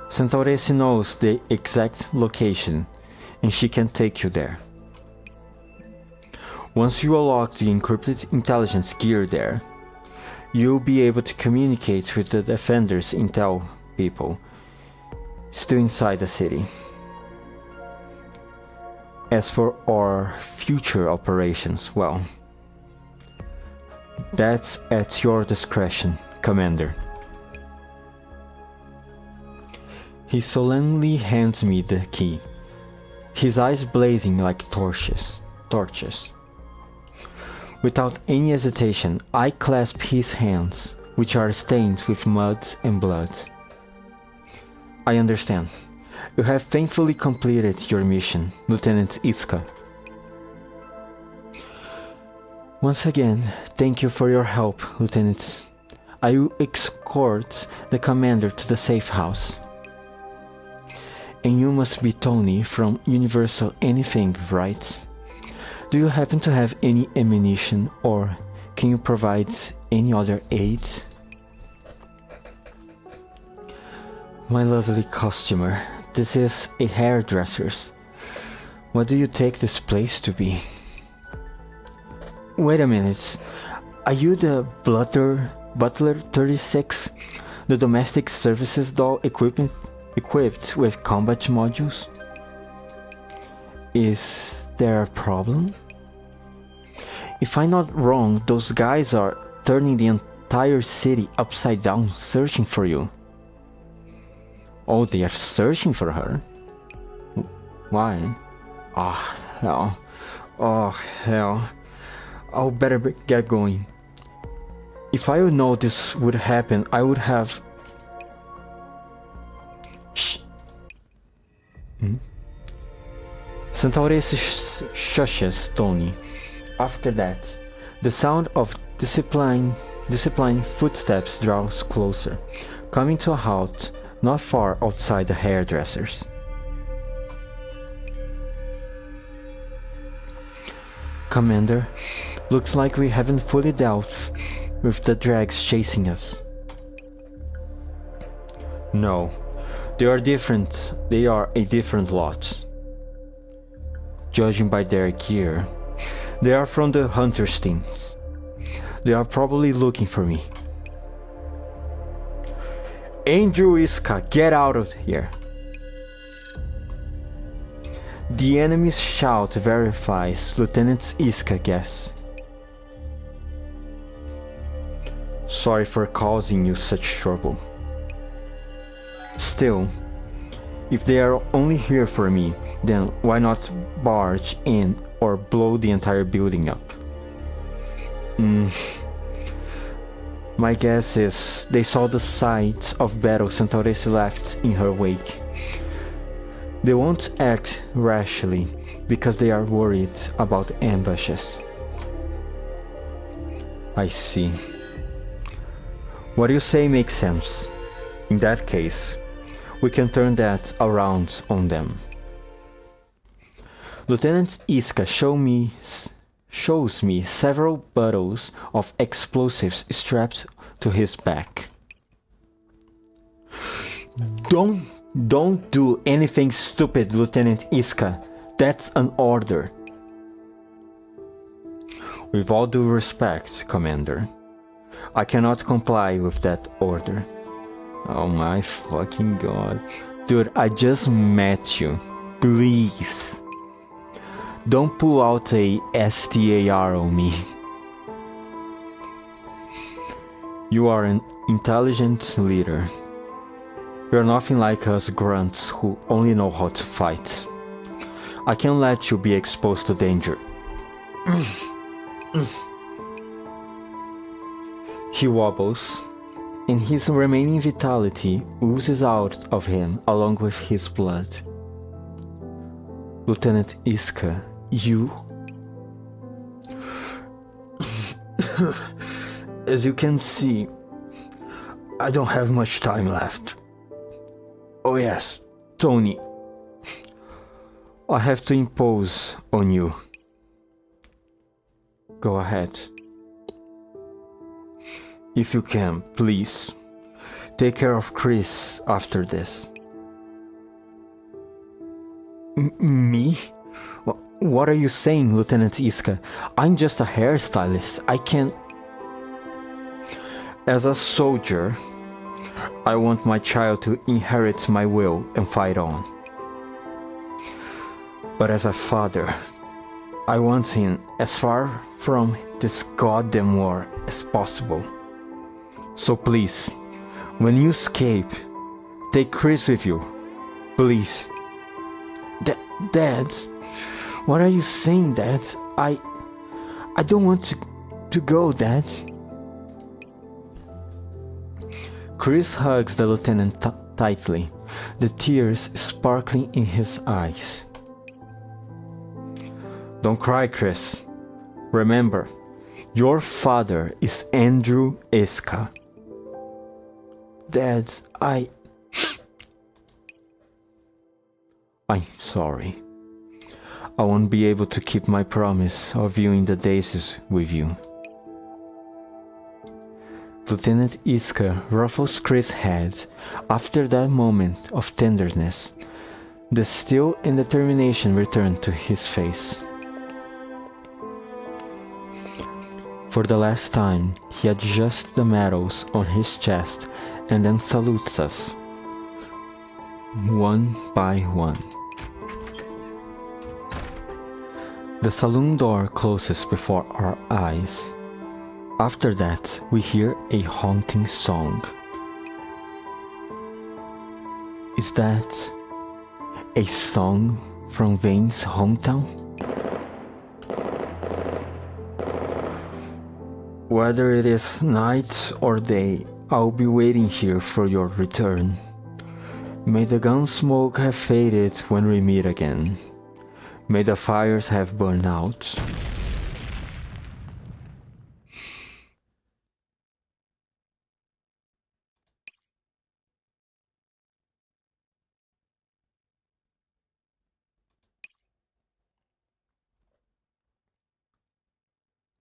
Centauressi knows the exact location, and she can take you there. Once you unlock the encrypted intelligence gear there, you'll be able to communicate with the defenders' intel people still inside the city. As for our future operations, well, that's at your discretion, Commander. He solemnly hands me the key, his eyes blazing like torches. Without any hesitation, I clasp his hands, which are stained with mud and blood. I understand. You have painfully completed your mission, Lieutenant Iska. Once again, thank you for your help, Lieutenant. I will escort the commander to the safe house. And you must be Tony from Universal Anything, right? Do you happen to have any ammunition, or can you provide any other aid? My lovely customer, this is a hairdresser's. What do you take this place to be? Wait a minute, are you the Butler 36? The domestic services doll equipped with combat modules? Is there a problem? If I'm not wrong, those guys are turning the entire city upside down searching for you. Oh, they are searching for her? Why? Ah, hell. Oh, hell. I'll better get going. If I would know this would happen, I would have... Shh! Centauress shushes Tony. After that, the sound of disciplined footsteps draws closer, coming to a halt not far outside the hairdresser's. Commander, looks like we haven't fully dealt with the drags chasing us. No, they are different. They are a different lot. Judging by their gear, they are from the Hunter's teams. They are probably looking for me. Andrew Iska, get out of here! The enemy's shout verifies Lieutenant Iska's guess. Sorry for causing you such trouble. Still, if they are only here for me, then why not barge in or blow the entire building up? My guess is they saw the sites of battle Centauress left in her wake. They won't act rashly because they are worried about ambushes. I see. What you say makes sense. In that case, we can turn that around on them. Lieutenant Iska shows me several bottles of explosives strapped to his back. Don't do anything stupid, Lieutenant Iska. That's an order. With all due respect, Commander, I cannot comply with that order. Oh my fucking god. Dude, I just met you. Please. Don't pull out a STAR on me. You are an intelligent leader. You're nothing like us grunts who only know how to fight. I can't let you be exposed to danger. He wobbles, and his remaining vitality oozes out of him along with his blood. Lieutenant Iska, you... As you can see, I don't have much time left. Oh yes, Tony. I have to impose on you. Go ahead. If you can, please, take care of Chris after this. Me? What are you saying, Lieutenant Iska? I'm just a hairstylist. I can't... As a soldier, I want my child to inherit my will and fight on. But as a father, I want him as far from this goddamn war as possible. So please, when you escape, take Chris with you. Please. Dad, what are you saying, Dad? I don't want to go, Dad. Chris hugs the lieutenant tightly, the tears sparkling in his eyes. Don't cry, Chris. Remember, your father is Andrew Iska. Dad, I'm sorry. I won't be able to keep my promise of viewing the Daisies with you. Lieutenant Iska ruffles Chris' head. After that moment of tenderness, the steel and determination return to his face. For the last time, he adjusts the medals on his chest and then salutes us, one by one. The saloon door closes before our eyes. After that, we hear a haunting song. Is that a song from Vane's hometown? Whether it is night or day, I'll be waiting here for your return. May the gun smoke have faded when we meet again. May the fires have burned out.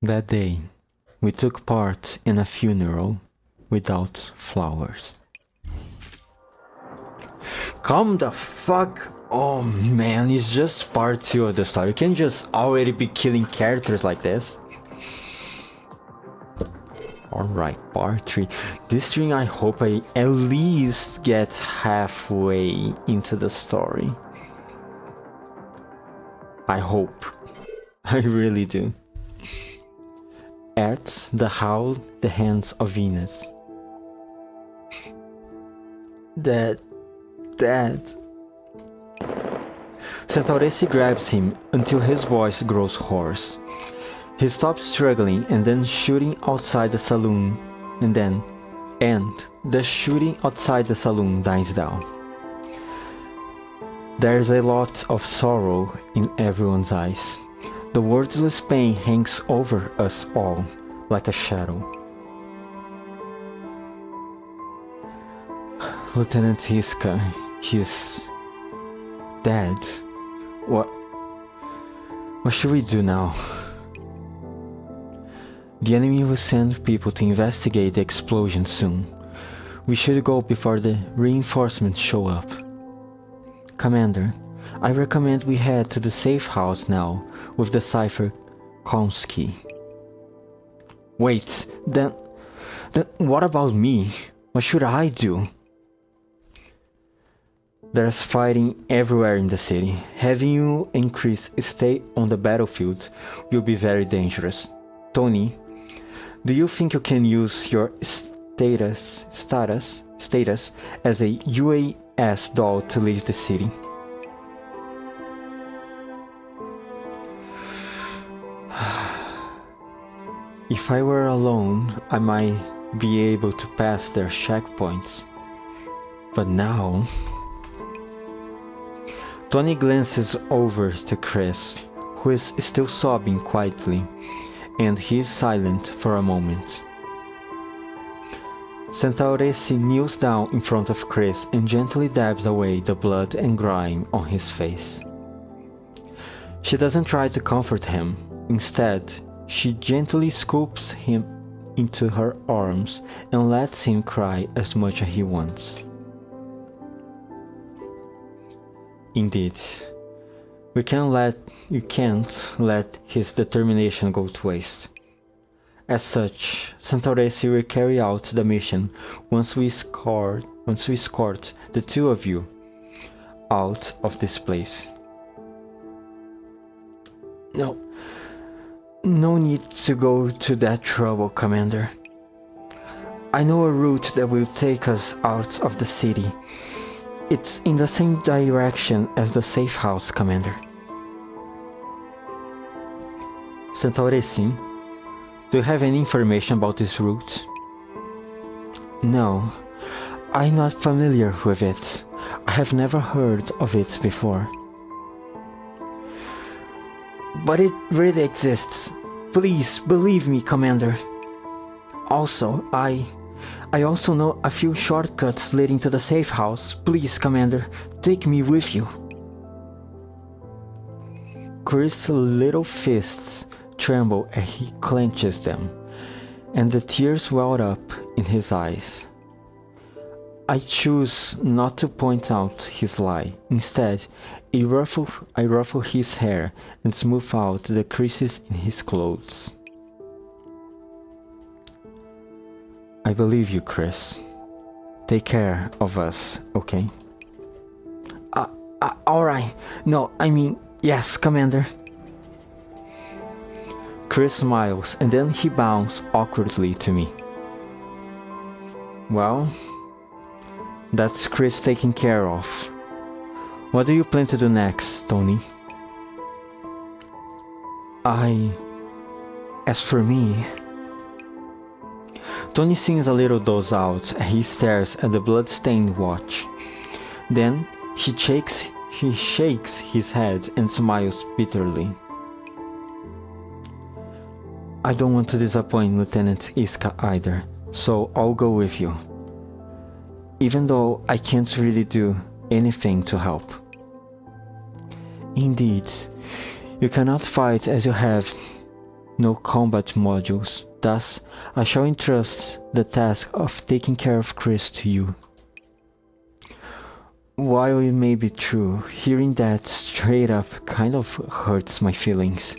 That day, we took part in a funeral without flowers. Calm the fuck. Oh man, it's just part 2 of the story. You can't just already be killing characters like this. Alright, part 3. This stream I hope I at least get halfway into the story. I hope. I really do. At the hands of Venus. Dad. Centauressi grabs him until his voice grows hoarse. He stops struggling and then shooting outside the saloon, and the shooting outside the saloon dies down. There's a lot of sorrow in everyone's eyes. The wordless pain hangs over us all like a shadow. Lieutenant Iska, he's dead. What should we do now? The enemy will send people to investigate the explosion soon. We should go before the reinforcements show up. Commander, I recommend we head to the safe house now with the cipher Konsky. Wait, then what about me? What should I do? There's fighting everywhere in the city. Having you and Chris stay on the battlefield will be very dangerous. Tony, do you think you can use your status as a UAS doll to leave the city? If I were alone, I might be able to pass their checkpoints. But now... Tony glances over to Chris, who is still sobbing quietly, and he is silent for a moment. Centauressi kneels down in front of Chris and gently dabs away the blood and grime on his face. She doesn't try to comfort him. Instead, she gently scoops him into her arms and lets him cry as much as he wants. Indeed, you can't let his determination go to waste. As such, Centauressi will carry out the mission once we escort the two of you out of this place. No need to go to that trouble, Commander. I know a route that will take us out of the city. It's in the same direction as the safe house, Commander. Centauressi, do you have any information about this route? No, I'm not familiar with it. I have never heard of it before. But it really exists. Please believe me, Commander. Also, I also know a few shortcuts leading to the safe house. Please, Commander, take me with you. Chris' little fists tremble as he clenches them, and the tears well up in his eyes. I choose not to point out his lie. Instead, I ruffle his hair and smooth out the creases in his clothes. I believe you, Chris. Take care of us, okay? Alright. No, I mean, yes, Commander. Chris smiles and then he bows awkwardly to me. Well, that's Chris taken care of. What do you plan to do next, Tony? As for me... Tony seems a little dozed out and he stares at the blood-stained watch. Then he shakes his head and smiles bitterly. I don't want to disappoint Lieutenant Iska either, so I'll go with you. Even though I can't really do anything to help. Indeed, you cannot fight as you have no combat modules, thus I shall entrust the task of taking care of Chris to you. While it may be true, hearing that straight up kind of hurts my feelings.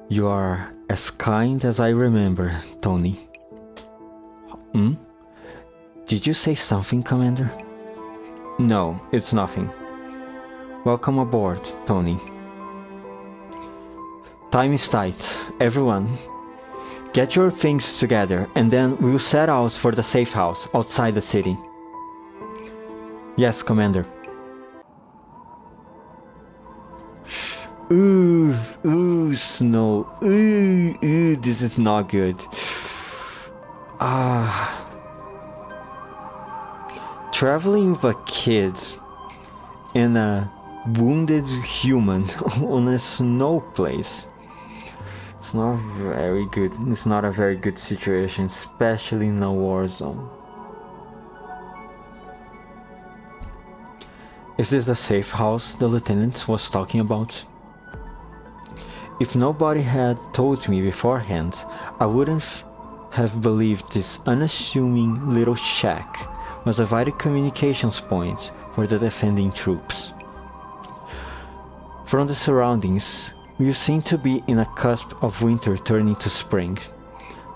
You are as kind as I remember, Tony. Did you say something, Commander? No, it's nothing. Welcome aboard, Tony. Time is tight. Everyone, get your things together and then we'll set out for the safe house outside the city. Yes, Commander. Ooh, snow. Ooh, this is not good. Traveling with a kid and a wounded human on a snow place. It's not very good. It's not a very good situation, especially in a war zone. Is this the safe house the lieutenant was talking about? If nobody had told me beforehand, I wouldn't have believed this unassuming little shack was a vital communications point for the defending troops. From the surroundings, we seem to be in a cusp of winter turning to spring.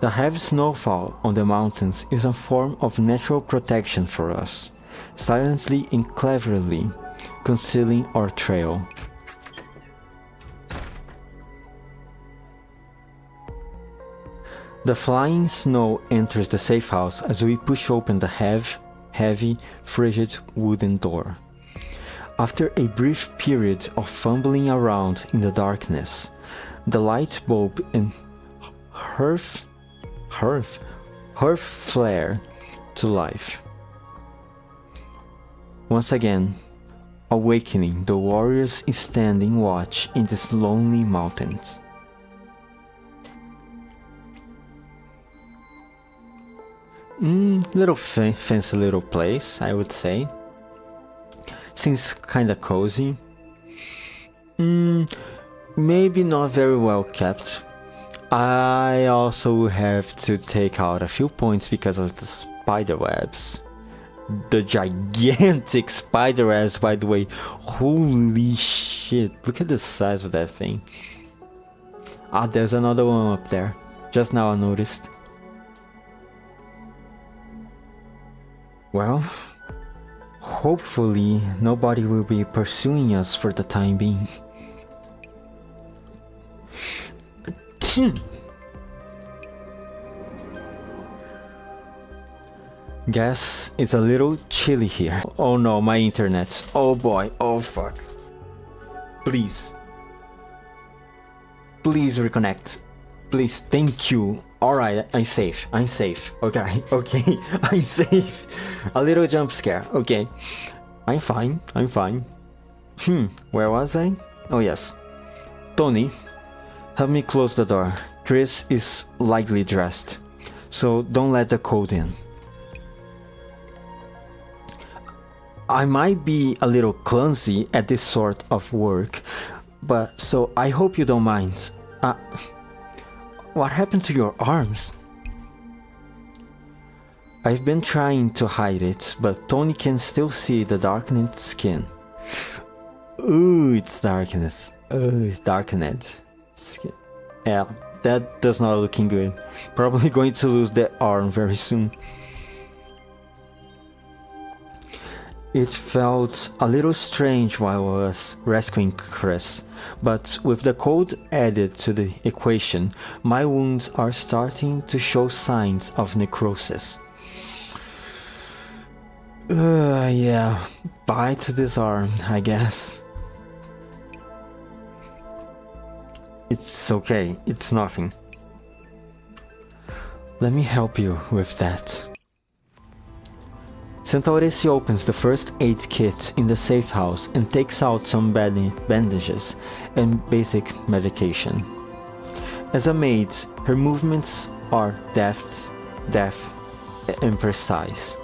The heavy snowfall on the mountains is a form of natural protection for us, silently and cleverly concealing our trail. The flying snow enters the safe house as we push open the heavy, frigid wooden door. After a brief period of fumbling around in the darkness, the light bulb and hearth flare to life. Once again, awakening the warriors standing watch in these lonely mountains. Little fancy little place, I would say. Seems kinda cozy. Maybe not very well kept. I also have to take out a few points because of the spider webs. The gigantic spider webs, by the way. Holy shit, look at the size of that thing. There's another one up there. Just now I noticed. Well, hopefully nobody will be pursuing us for the time being. Guess it's a little chilly here. Oh no, my internet. Oh boy, oh fuck. Please. Please reconnect. Please, thank you. Alright, I'm safe. I'm safe. Okay, okay, I'm safe. A little jump scare. Okay. I'm fine. I'm fine. Where was I? Oh, yes. Tony, help me close the door. Chris is lightly dressed, so don't let the cold in. I might be a little clumsy at this sort of work, but so I hope you don't mind. What happened to your arms? I've been trying to hide it, but Tony can still see the darkened skin. Ooh, it's darkness. Oh, it's darkened skin. Yeah, that does not looking good. Probably going to lose that arm very soon. It felt a little strange while I was rescuing Chris, but with the cold added to the equation, my wounds are starting to show signs of necrosis. Yeah, bite this arm, I guess. It's okay, it's nothing. Let me help you with that. Centauressi opens the first aid kit in the safe house and takes out some bandages and basic medication. As a maid, her movements are deft and precise,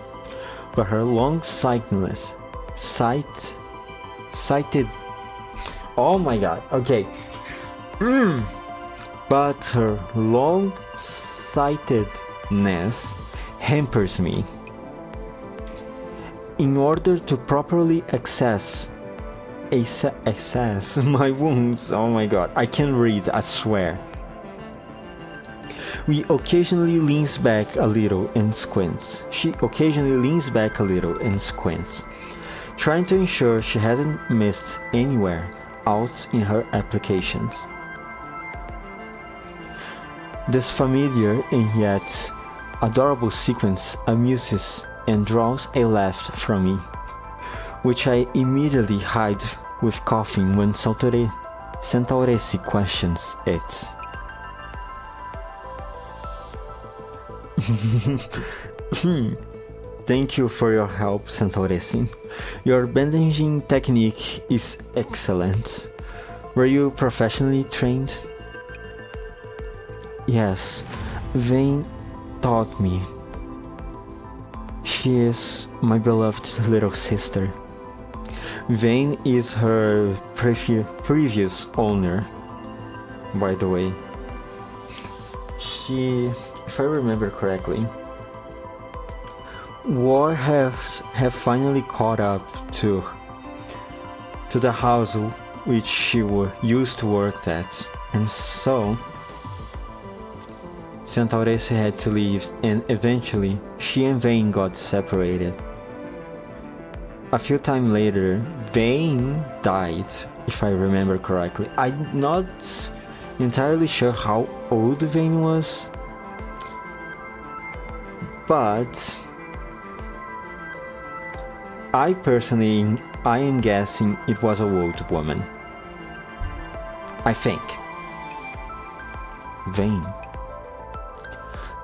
but her long-sightedness, oh my god, okay. But her long-sightedness hampers me. In order to properly access my wounds, oh my god, I can't read, I swear. We occasionally leans back a little and squints. She occasionally leans back a little and squints, trying to ensure she hasn't missed anywhere out in her applications. This familiar and yet adorable sequence amuses and draws a laugh from me, which I immediately hide with coughing when Centauressi questions it. Thank you for your help, Centauressi. Your bandaging technique is excellent. Were you professionally trained? Yes, Vane taught me. She is my beloved little sister. Vane is her previous owner, by the way. She, if I remember correctly, war have finally caught up to the house which she used to work at, and so Centauressi had to leave, and eventually she and Vane got separated. A few times later, Vane died, if I remember correctly. I'm not entirely sure how old Vane was, but I am guessing it was a old woman. I think. Vane.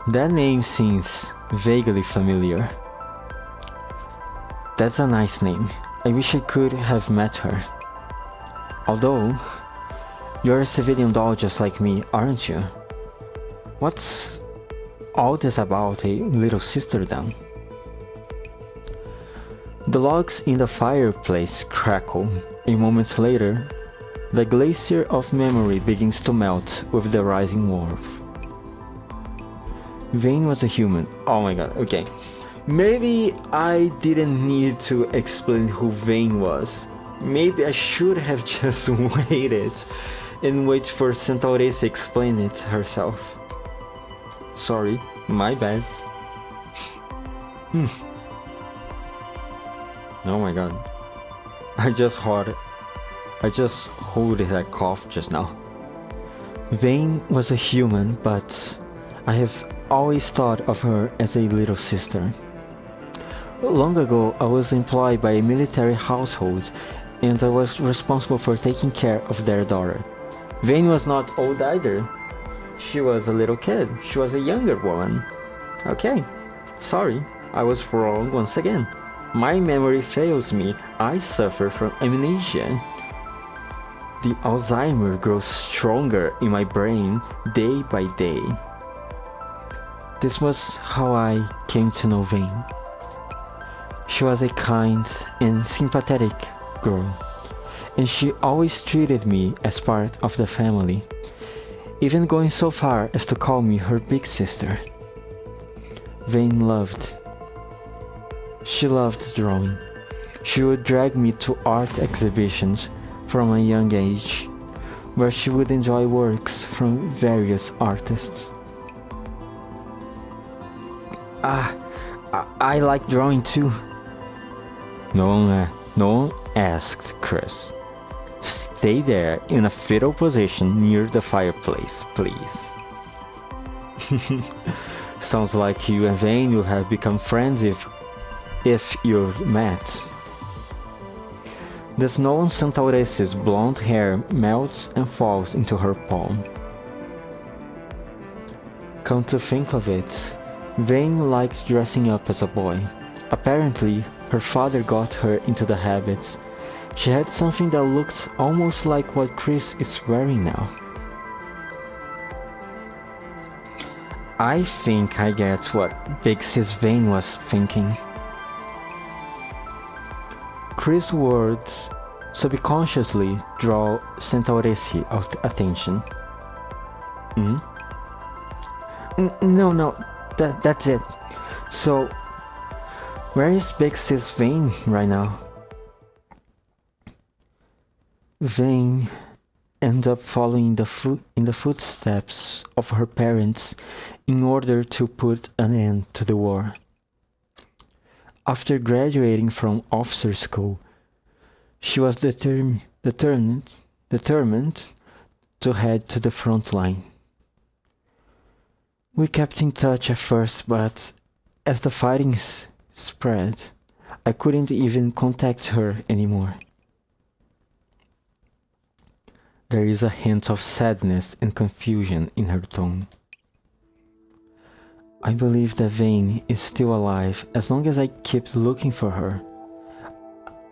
That name seems vaguely familiar. That's a nice name. I wish I could have met her. Although, you're a civilian doll just like me, aren't you? What's all this about a little sister then? The logs in the fireplace crackle. A moment later, the glacier of memory begins to melt with the rising warmth. Vane was a human. Oh my god, okay. Maybe I didn't need to explain who Vane was. Maybe I should have just waited and wait for Centauressi to explain it herself. Sorry, my bad. Oh my god. I just heard that cough just now. Vane was a human, but I have always thought of her as a little sister. Long ago, I was employed by a military household, and I was responsible for taking care of their daughter. Vane was not old either. She was a little kid. She was a younger woman. Okay, sorry, I was wrong once again. My memory fails me. I suffer from amnesia. The Alzheimer grows stronger in my brain day by day. This was how I came to know Vane. She was a kind and sympathetic girl, and she always treated me as part of the family, even going so far as to call me her big sister. Vane loved. She loved drawing. She would drag me to art exhibitions from a young age, where she would enjoy works from various artists. I like drawing too. No one asked Chris. Stay there in a fetal position near the fireplace, please. Sounds like you and Vane will have become friends if you've met. The snow on Centauress's blonde hair melts and falls into her palm. Come to think of it, Vane liked dressing up as a boy. Apparently, her father got her into the habit. She had something that looked almost like what Chris is wearing now. I think I get what Big Sis Vane was thinking. Chris' words subconsciously draw Centauress's attention. No, that's it. So, where is Big Sis Vane right now? Vane ended up following in the footsteps of her parents in order to put an end to the war. After graduating from officer school, she was determined to head to the front line. We kept in touch at first, but as the fighting spread, I couldn't even contact her anymore. There is a hint of sadness and confusion in her tone. I believe that Vane is still alive. As long as I keep looking for her,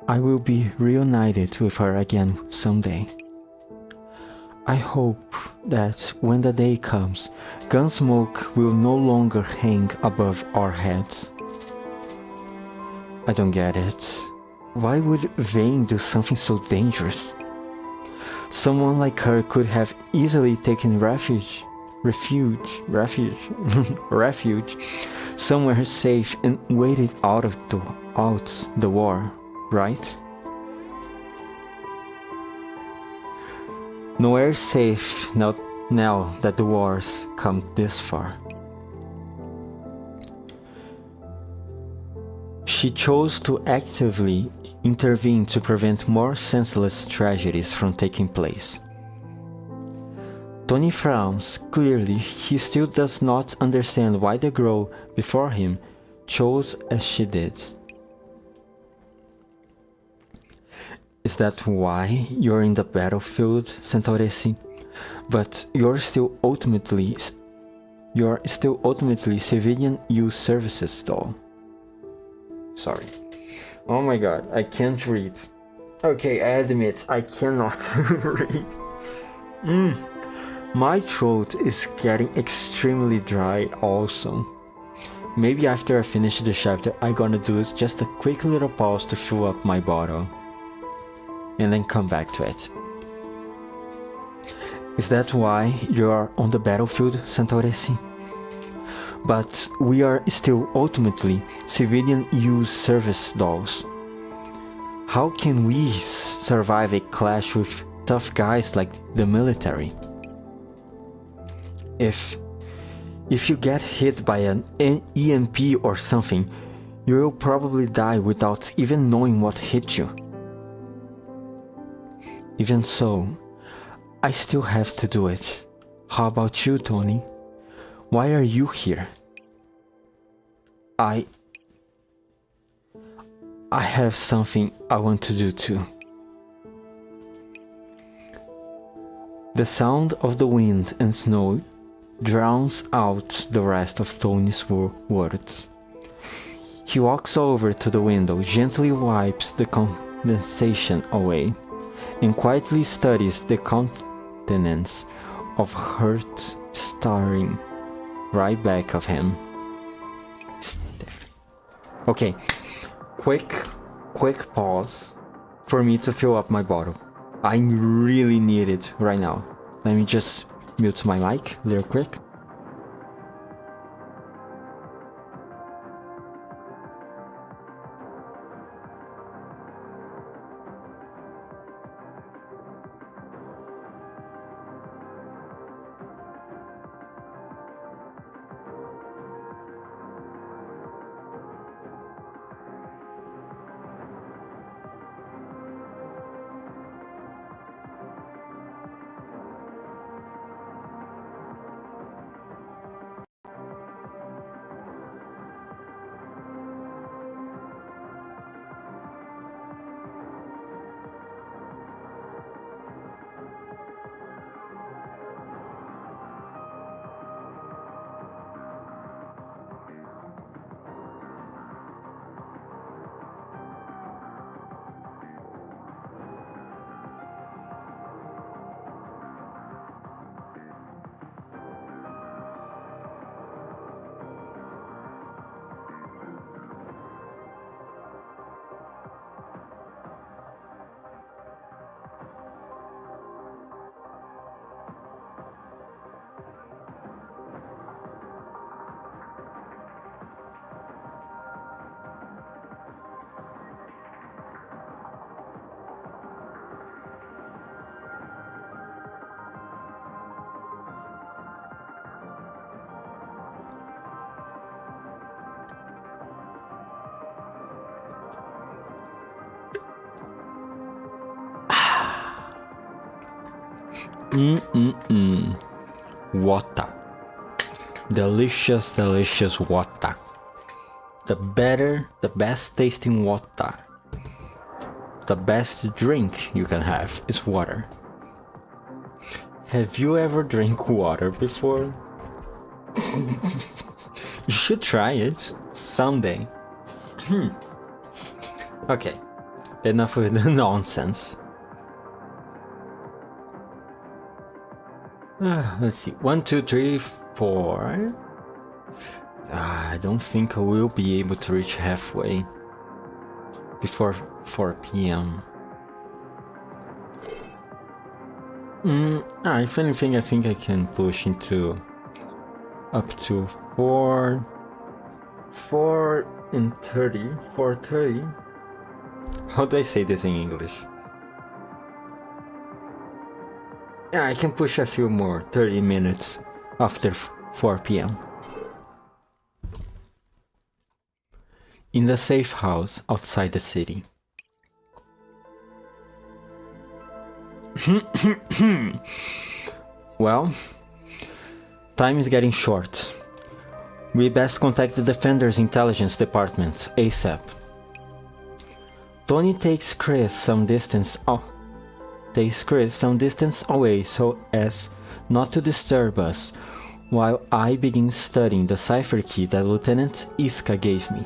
I will be reunited with her again someday. I hope that when the day comes, Gunsmoke will no longer hang above our heads. I don't get it. Why would Vane do something so dangerous? Someone like her could have easily taken refuge somewhere safe and waited out the war, right? Nowhere is safe now that the war's come this far. She chose to actively intervene to prevent more senseless tragedies from taking place. Tony frowns. Clearly, he still does not understand why the girl before him chose as she did. Is that why you're in the battlefield, Centauresse? But you're still ultimately civilian youth services, though. Sorry. Oh my god, I can't read. Okay, I admit, I cannot read. My throat is getting extremely dry also. Maybe after I finish the chapter, I'm gonna do just a quick little pause to fill up my bottle. And then come back to it. Is that why you are on the battlefield, Centauresse? But we are still ultimately civilian youth service dolls. How can we survive a clash with tough guys like the military? If you get hit by an EMP or something, you will probably die without even knowing what hit you. Even so, I still have to do it. How about you, Tony? Why are you here? I have something I want to do too. The sound of the wind and snow drowns out the rest of Tony's words. He walks over to the window, gently wipes the condensation away, and quietly studies the countenance of Hurt staring right back of him. Okay, quick pause for me to fill up my bottle. I really need it right now. Let me just mute my mic real quick. Water. Delicious water. The best tasting water. The best drink you can have is water. Have you ever drank water before? You should try it someday. Okay, enough with the nonsense. Let's see. 1, 2, 3, 4. I don't think I will be able to reach halfway before 4 p.m. If anything, I think I can push into up to 4:30. How do I say this in English? Yeah, I can push a few more 30 minutes after 4 p.m. In the safe house outside the city. Well, time is getting short. We best contact the Defender's Intelligence Department ASAP. Tony takes Chris some distance away so as not to disturb us while I begin studying the cipher key that Lieutenant Iska gave me.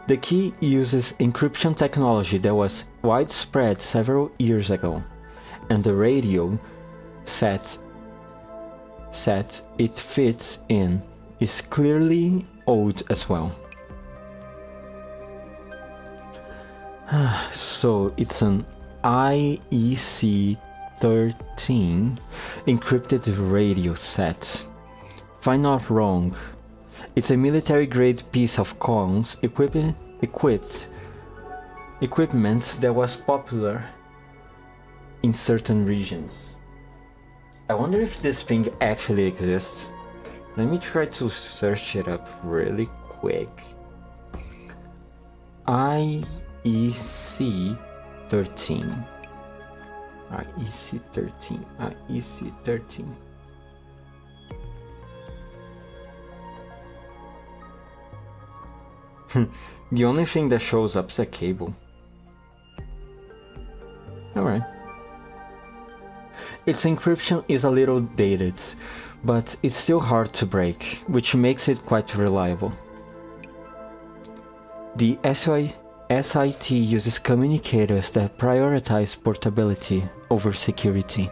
The key uses encryption technology that was widespread several years ago, and the radio set it fits in is clearly old as well. So it's an IEC-13 encrypted radio set. If I'm not wrong, it's a military-grade piece of comms equipment that was popular in certain regions. I wonder if this thing actually exists. Let me try to search it up really quick. IEC-13. The only thing that shows up is a cable. Alright. Its encryption is a little dated, but it's still hard to break, which makes it quite reliable. The SIT uses communicators that prioritize portability over security.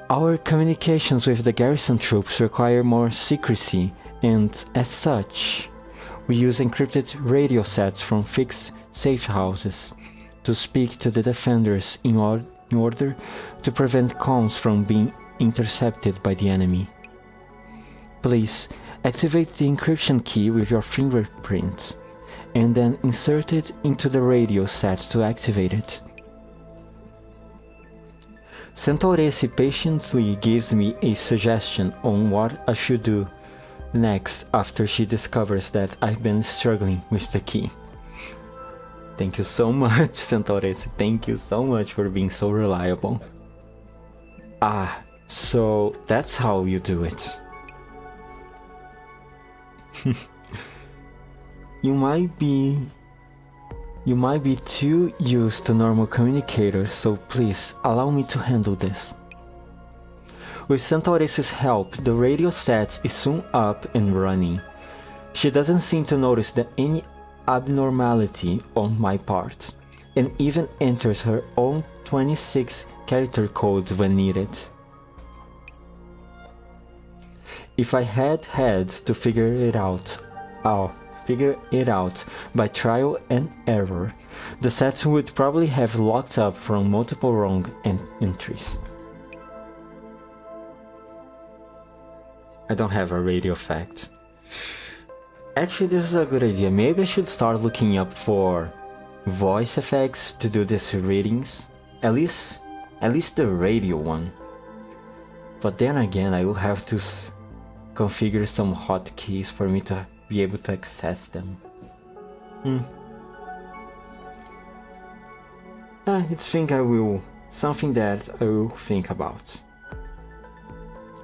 Our communications with the garrison troops require more secrecy, and as such, we use encrypted radio sets from fixed safe houses to speak to the defenders in order to prevent comms from being intercepted by the enemy. Please activate the encryption key with your fingerprint, and then insert it into the radio set to activate it. Centauressi patiently gives me a suggestion on what I should do next after she discovers that I've been struggling with the key. Thank you so much, Centauressi. Thank you so much for being so reliable. Ah, so that's how you do it. You might be too used to normal communicators, so please allow me to handle this. With Centauressi's help, the radio set is soon up and running. She doesn't seem to notice any abnormality on my part, and even enters her own 26 character code when needed. If I had to figure it out by trial and error, the set would probably have locked up from multiple wrong entries. I don't have a radio fact. Actually, this is a good idea. Maybe I should start looking up for voice effects to do these readings. At least the radio one. But then again, I will have to configure some hotkeys for me to be able to access them. It's something that I will think about.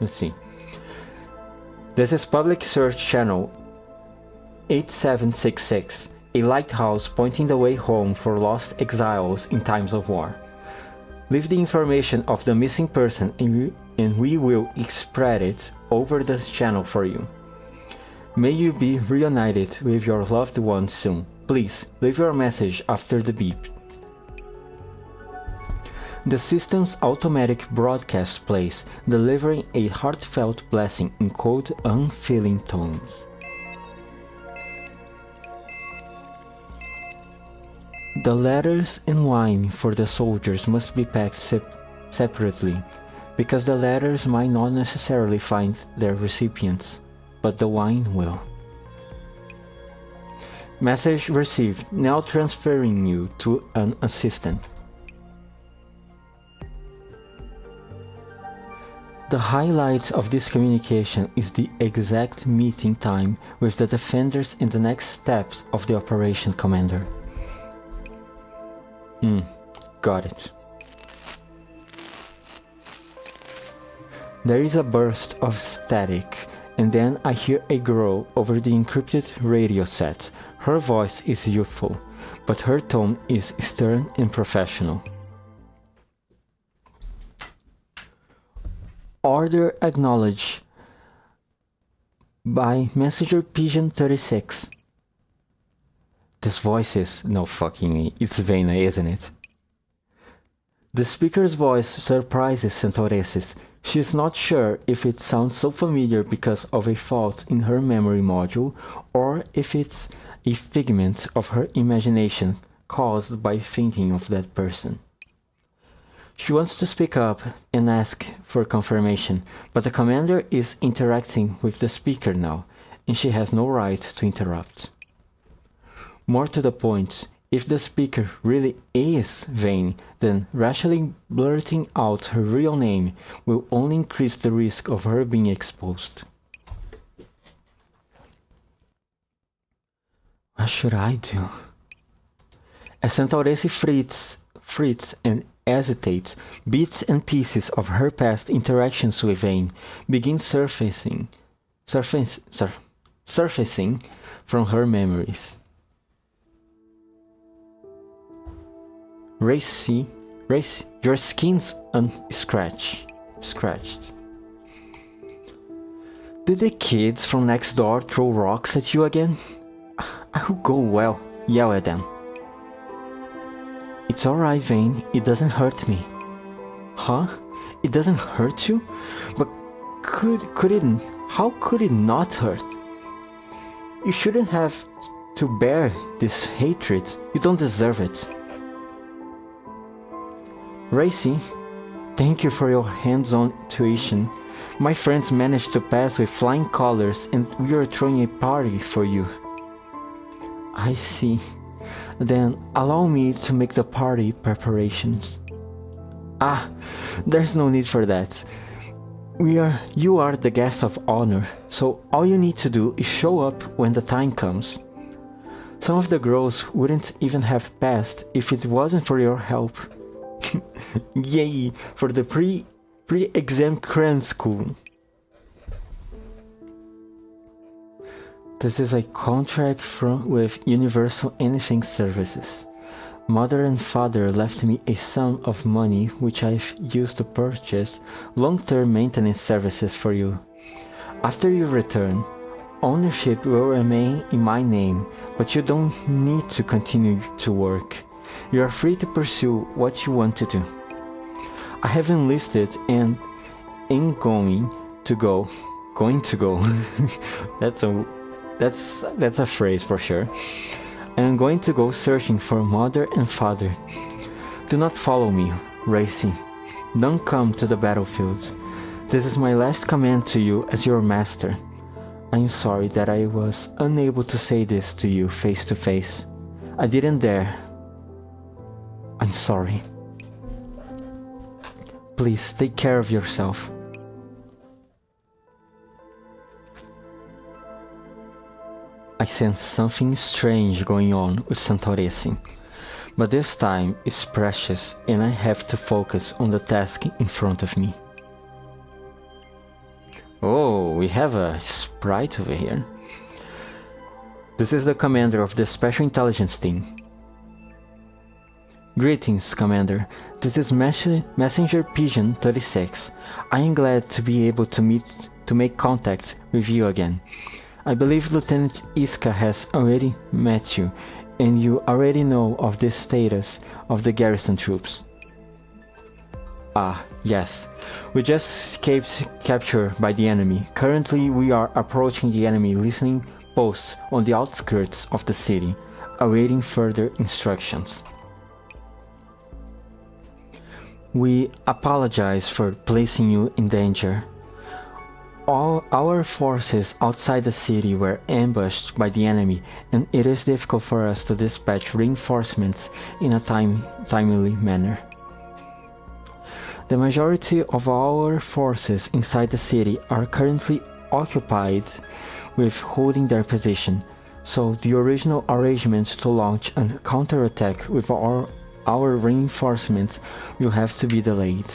Let's see. This is Public Search Channel 8766, a lighthouse pointing the way home for lost exiles in times of war. Leave the information of the missing person and we will spread it over the channel for you. May you be reunited with your loved ones soon. Please leave your message after the beep. The system's automatic broadcast plays, delivering a heartfelt blessing in cold, unfeeling tones. The letters and wine for the soldiers must be packed separately, because the letters might not necessarily find their recipients, but the wine will. Message received, now transferring you to an assistant. The highlight of this communication is the exact meeting time with the defenders and the next steps of the operation, Commander. Got it. There is a burst of static, and then I hear a growl over the encrypted radio set. Her voice is youthful, but her tone is stern and professional. Order acknowledged by Messenger Pigeon 36. This voice is no fucking me. It's Vayne, isn't it? The speaker's voice surprises Centauressi. She is not sure if it sounds so familiar because of a fault in her memory module, or if it's a figment of her imagination caused by thinking of that person. She wants to speak up and ask for confirmation, but the commander is interacting with the speaker now, and she has no right to interrupt. More to the point, if the speaker really is Vayne, then rationally blurting out her real name will only increase the risk of her being exposed. What should I do? As Centauressi frets and hesitates, bits and pieces of her past interactions with Vayne begin surfacing from her memories. Racy, your skin's scratched. Did the kids from next door throw rocks at you again? I will go yell at them. It's alright, Vane, it doesn't hurt me. Huh? It doesn't hurt you? But how could it not hurt? You shouldn't have to bear this hatred. You don't deserve it. Racy, thank you for your hands-on tuition. My friends managed to pass with flying colors and we are throwing a party for you. I see. Then allow me to make the party preparations. There's no need for that. You are the guest of honor, so all you need to do is show up when the time comes. Some of the girls wouldn't even have passed if it wasn't for your help. Yay, for the pre-exam cram school. This is a contract with Universal Anything Services. Mother and father left me a sum of money which I've used to purchase long-term maintenance services for you. After you return, ownership will remain in my name, but you don't need to continue to work. You are free to pursue what you want to do. I have enlisted and am going to go. That's a phrase for sure. I am going to go searching for mother and father. Do not follow me, Racy. Don't come to the battlefield. This is my last command to you as your master. I am sorry that I was unable to say this to you face to face. I didn't dare. I'm sorry. Please take care of yourself. I sense something strange going on with Centauressi, but this time is precious and I have to focus on the task in front of me. Oh, we have a sprite over here. This is the commander of the Special Intelligence Team. Greetings, Commander. This is Messenger Pigeon 36. I am glad to be able to make contact with you again. I believe Lieutenant Iska has already met you, and you already know of the status of the garrison troops. Yes. We just escaped capture by the enemy. Currently, we are approaching the enemy listening posts on the outskirts of the city, awaiting further instructions. We apologize for placing you in danger. All our forces outside the city were ambushed by the enemy, and it is difficult for us to dispatch reinforcements in a timely manner. The majority of our forces inside the city are currently occupied with holding their position, so the original arrangement to launch a counterattack with our reinforcements will have to be delayed.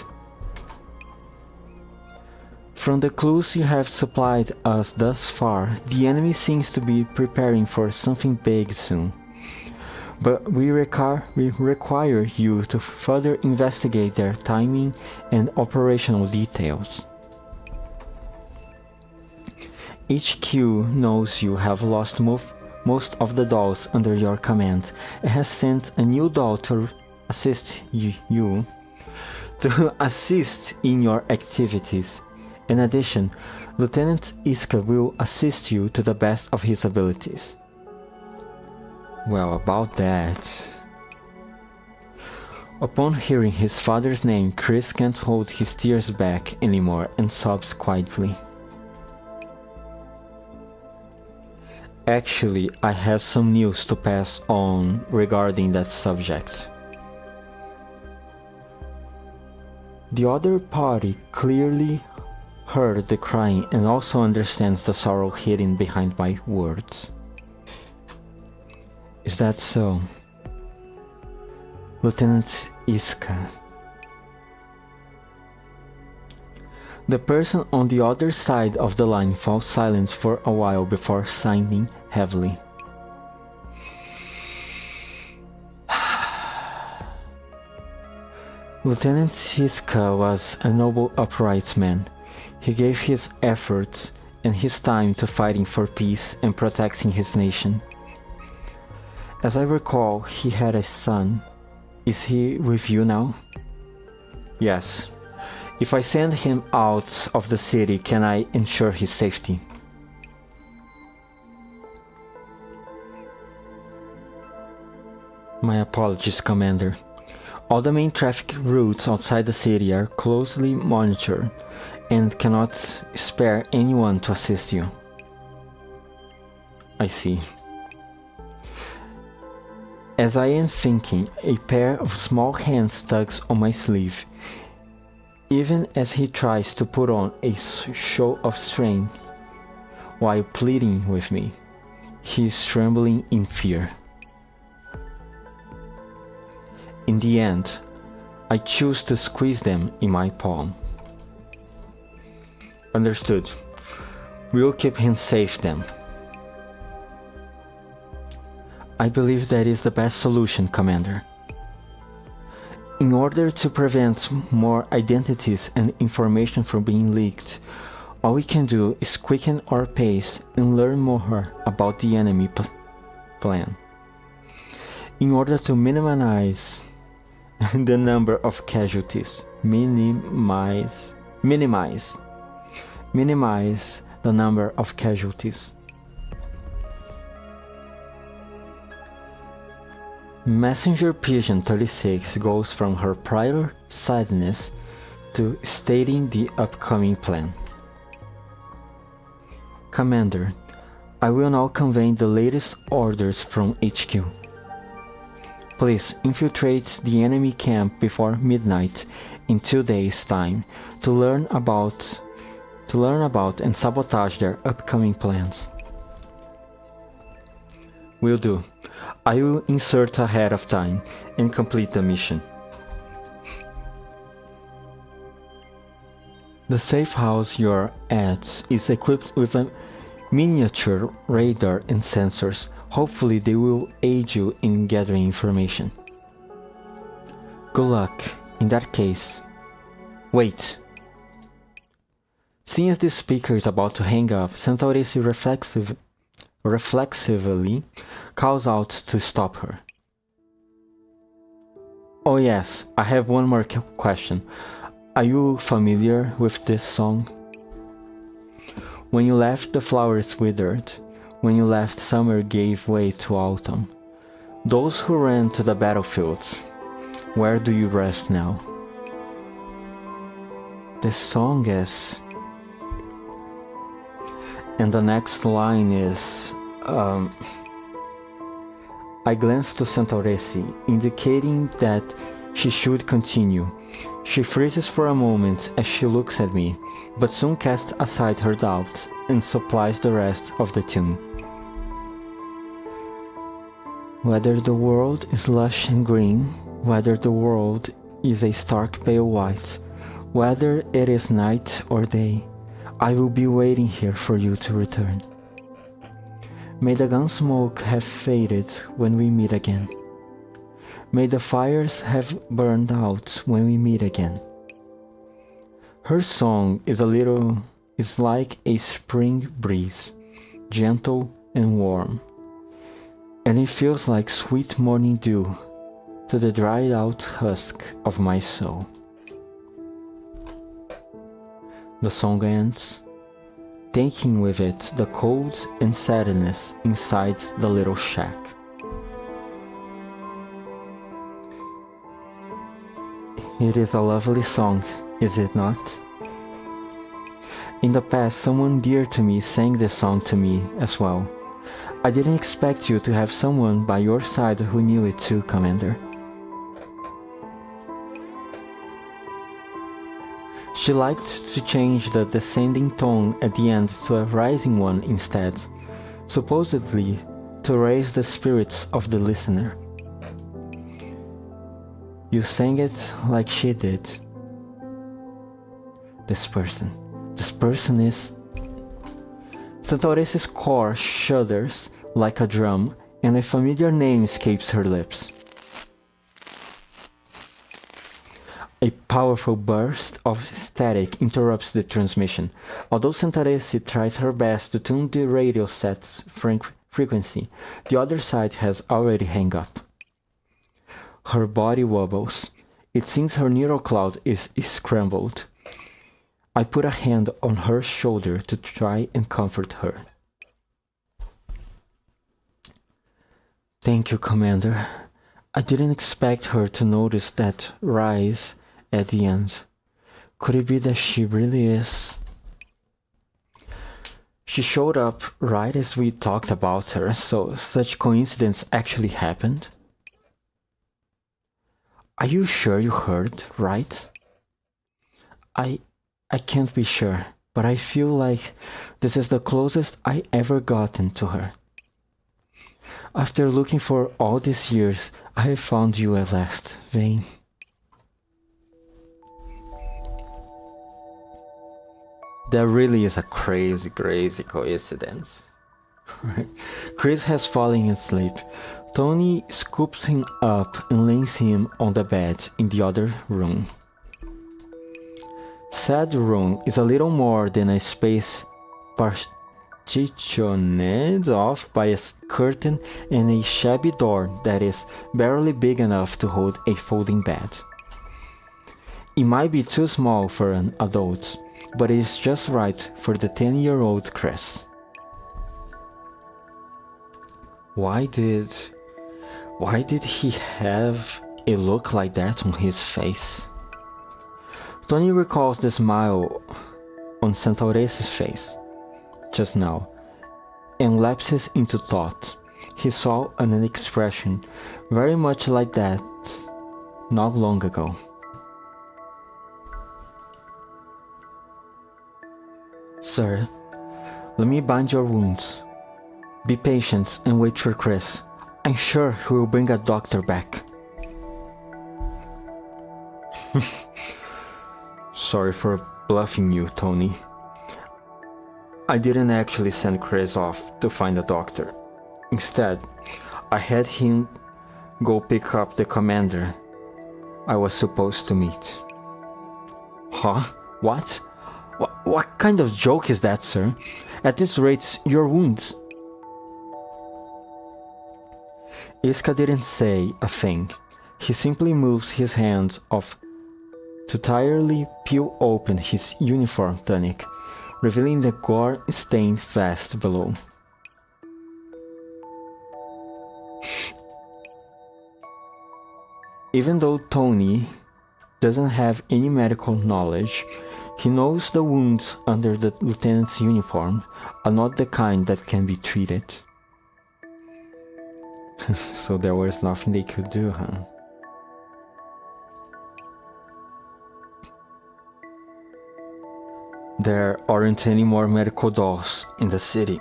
From the clues you have supplied us thus far, the enemy seems to be preparing for something big soon. But we require you to further investigate their timing and operational details. HQ knows you have lost most of the dolls under your command and has sent a new doll to assist you in your activities. In addition, Lieutenant Iska will assist you to the best of his abilities. Well, about that... Upon hearing his father's name, Chris can't hold his tears back anymore and sobs quietly. Actually, I have some news to pass on regarding that subject. The other party clearly heard the crying and also understands the sorrow hidden behind my words. Is that so? Lieutenant Iska. The person on the other side of the line falls silent for a while before sighing heavily. Lieutenant Iska was a noble, upright man. He gave his efforts and his time to fighting for peace and protecting his nation. As I recall, he had a son. Is he with you now? Yes. If I send him out of the city, can I ensure his safety? My apologies, Commander. All the main traffic routes outside the city are closely monitored and cannot spare anyone to assist you. I see. As I am thinking, a pair of small hands tugs on my sleeve. Even as he tries to put on a show of strength while pleading with me, he is trembling in fear. In the end, I choose to squeeze them in my palm. Understood. We'll keep him safe then. I believe that is the best solution, Commander. In order to prevent more identities and information from being leaked, all we can do is quicken our pace and learn more about the enemy plan. In order to minimize the number of casualties, minimize the number of casualties. Messenger Pigeon 36 goes from her prior sadness to stating the upcoming plan. Commander, I will now convey the latest orders from HQ. Please infiltrate the enemy camp before midnight in 2 days' time to learn about and sabotage their upcoming plans. Will do. I will insert ahead of time and complete the mission. The safe house you're at is equipped with a miniature radar and sensors. Hopefully they will aid you in gathering information. Good luck. In that case, wait. Seeing as the speaker is about to hang up, Centauressi reflexively calls out to stop her. Oh yes, I have one more question. Are you familiar with this song? When you left, the flowers withered. When you left, summer gave way to autumn. Those who ran to the battlefields, where do you rest now? This song is... And the next line is... I glanced to Centauressi, indicating that she should continue. She freezes for a moment as she looks at me, but soon casts aside her doubts and supplies the rest of the tune. Whether the world is lush and green, whether the world is a stark pale white, whether it is night or day, I will be waiting here for you to return. May the gun smoke have faded when we meet again. May the fires have burned out when we meet again. Her song is like a spring breeze, gentle and warm, and it feels like sweet morning dew to the dried out husk of my soul. The song ends, taking with it the cold and sadness inside the little shack. It is a lovely song, is it not? In the past, someone dear to me sang this song to me as well. I didn't expect you to have someone by your side who knew it too, Commander. She liked to change the descending tone at the end to a rising one instead, supposedly to raise the spirits of the listener. You sang it like she did. This person is... Centauressi's core shudders like a drum, and a familiar name escapes her lips. A powerful burst of static interrupts the transmission. Although Centauresse tries her best to tune the radio set's frequency, the other side has already hung up. Her body wobbles. It seems her neural cloud is scrambled. I put a hand on her shoulder to try and comfort her. Thank you, Commander. I didn't expect her to notice that rise at the end. Could it be that she really is? She showed up right as we talked about her, so such coincidence actually happened? Are you sure you heard, right? I can't be sure, but I feel like this is the closest I ever gotten to her. After looking for all these years, I have found you at last, Vane. That really is a crazy coincidence. Chris has fallen asleep. Tony scoops him up and lays him on the bed in the other room. Said room is a little more than a space partitioned off by a curtain and a shabby door that is barely big enough to hold a folding bed. It might be too small for an adult, but it is just right for the 10-year-old Chris. Why did he have a look like that on his face? Tony recalls the smile on Centauresse's face just now and lapses into thought. He saw an expression very much like that not long ago. Sir, let me bind your wounds. Be patient and wait for Chris. I'm sure he will bring a doctor back. Sorry for bluffing you, Tony. I didn't actually send Chris off to find a doctor. Instead, I had him go pick up the commander I was supposed to meet. Huh? What? What kind of joke is that, sir? At this rate, your wounds. Iska didn't say a thing. He simply moves his hands off to tirelessly peel open his uniform tunic, revealing the gore-stained vest below. Even though Tony doesn't have any medical knowledge, he knows the wounds under the lieutenant's uniform are not the kind that can be treated. So there was nothing they could do, huh? There aren't any more medical dolls in the city.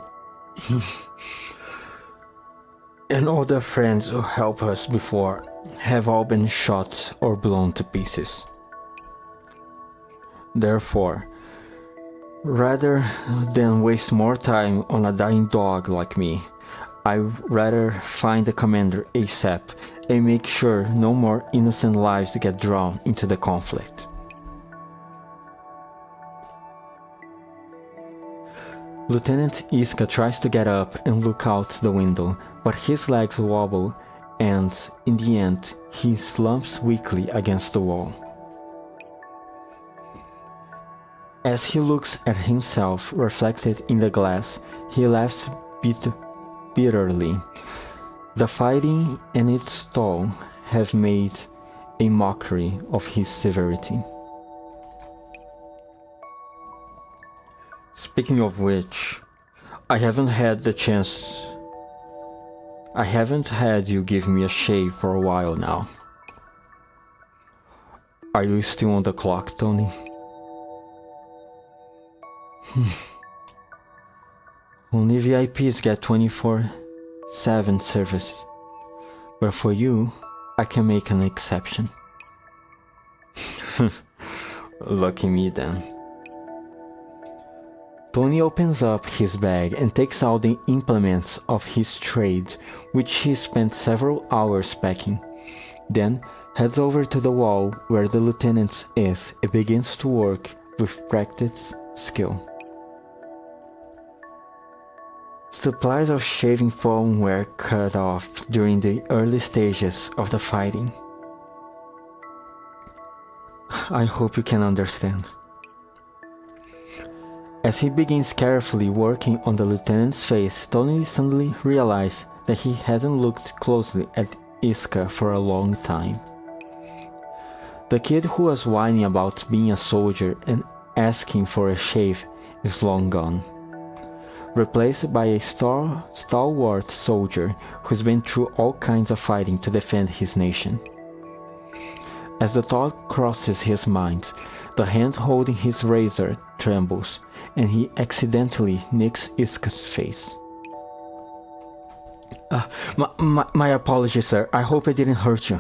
And all the friends who helped us before have all been shot or blown to pieces. Therefore, rather than waste more time on a dying dog like me, I'd rather find the commander ASAP and make sure no more innocent lives get drawn into the conflict. Lieutenant Iska tries to get up and look out the window, but his legs wobble and, in the end, he slumps weakly against the wall. As he looks at himself reflected in the glass, he laughs bitterly. The fighting and its toll have made a mockery of his severity. Speaking of which, I haven't had you give me a shave for a while now. Are you still on the clock, Tony? Only VIPs get 24/7 services, but for you, I can make an exception. Lucky me then. Tony opens up his bag and takes out the implements of his trade, which he spent several hours packing. Then heads over to the wall where the lieutenant is and begins to work with practiced skill. Supplies of shaving foam were cut off during the early stages of the fighting. I hope you can understand. As he begins carefully working on the lieutenant's face, Tony suddenly realizes that he hasn't looked closely at Iska for a long time. The kid who was whining about being a soldier and asking for a shave is long gone, replaced by a stalwart soldier who's been through all kinds of fighting to defend his nation. As the thought crosses his mind, the hand holding his razor trembles, and he accidentally nicks Iska's face. My apologies, sir. I hope I didn't hurt you.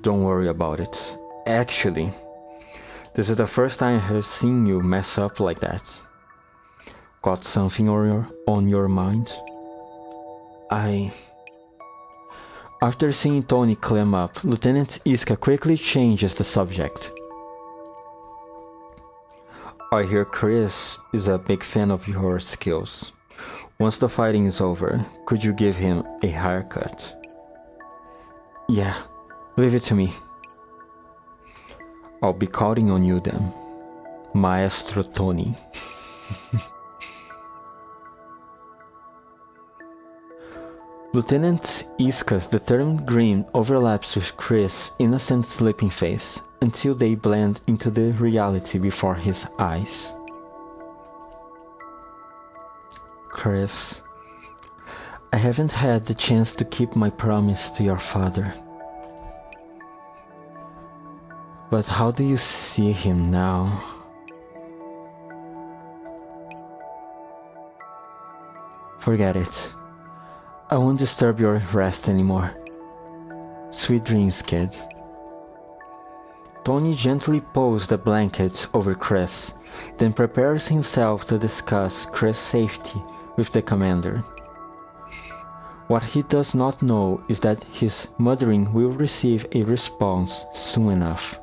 Don't worry about it. Actually, this is the first time I have seen you mess up like that. Got something on your mind? After seeing Tony clam up, Lieutenant Iska quickly changes the subject. I hear Chris is a big fan of your skills. Once the fighting is over, could you give him a haircut? Yeah, leave it to me. I'll be counting on you then, Maestro Tony. Lieutenant Iska's determined grin overlaps with Chris' innocent sleeping face until they blend into the reality before his eyes. Chris, I haven't had the chance to keep my promise to your father. But how do you see him now? Forget it. I won't disturb your rest anymore. Sweet dreams, kid. Tony gently pulls the blankets over Chris, then prepares himself to discuss Chris' safety with the commander. What he does not know is that his muttering will receive a response soon enough.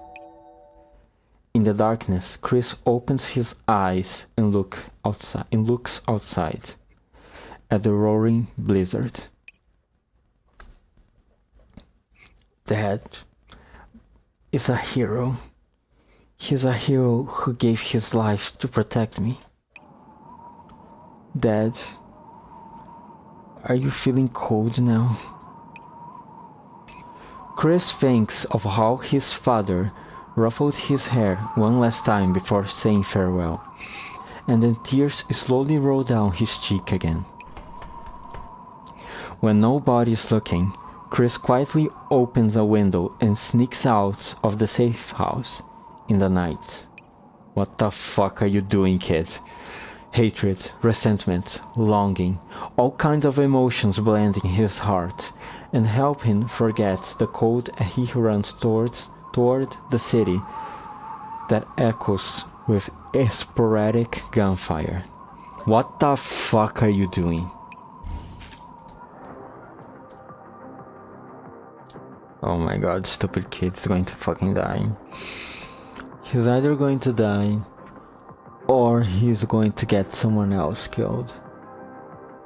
In the darkness, Chris opens his eyes and looks outside at the roaring blizzard. Dad is a hero. He's a hero who gave his life to protect me. Dad, are you feeling cold now? Chris thinks of how his father ruffled his hair one last time before saying farewell, and then tears slowly roll down his cheek again. When nobody is looking, Chris quietly opens a window and sneaks out of the safe house in the night. What the fuck are you doing, kid? Hatred, resentment, longing, all kinds of emotions blend in his heart and help him forget the cold as he runs toward the city that echoes with sporadic gunfire. What the fuck are you doing? Oh my god, stupid kid's going to fucking die. He's either going to die or he's going to get someone else killed.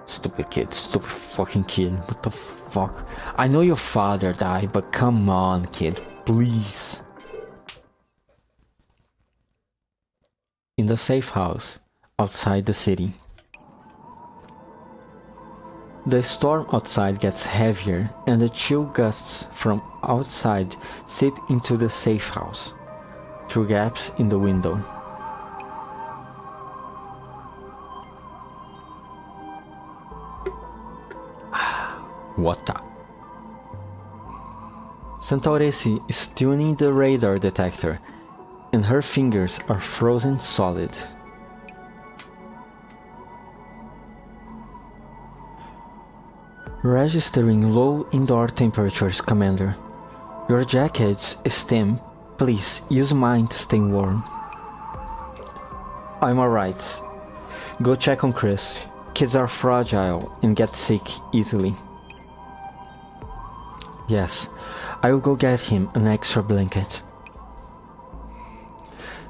Stupid kid, stupid fucking kid. What the fuck? I know your father died, but come on, kid, please. In the safe house outside the city. The storm outside gets heavier and the chill gusts from outside seep into the safe house through gaps in the window. What the? Centauressi is tuning the radar detector and her fingers are frozen solid. Registering low indoor temperatures, Commander. Your jacket's steam. Please use mine to stay warm. I'm alright. Go check on Chris. Kids are fragile and get sick easily. Yes, I will go get him an extra blanket.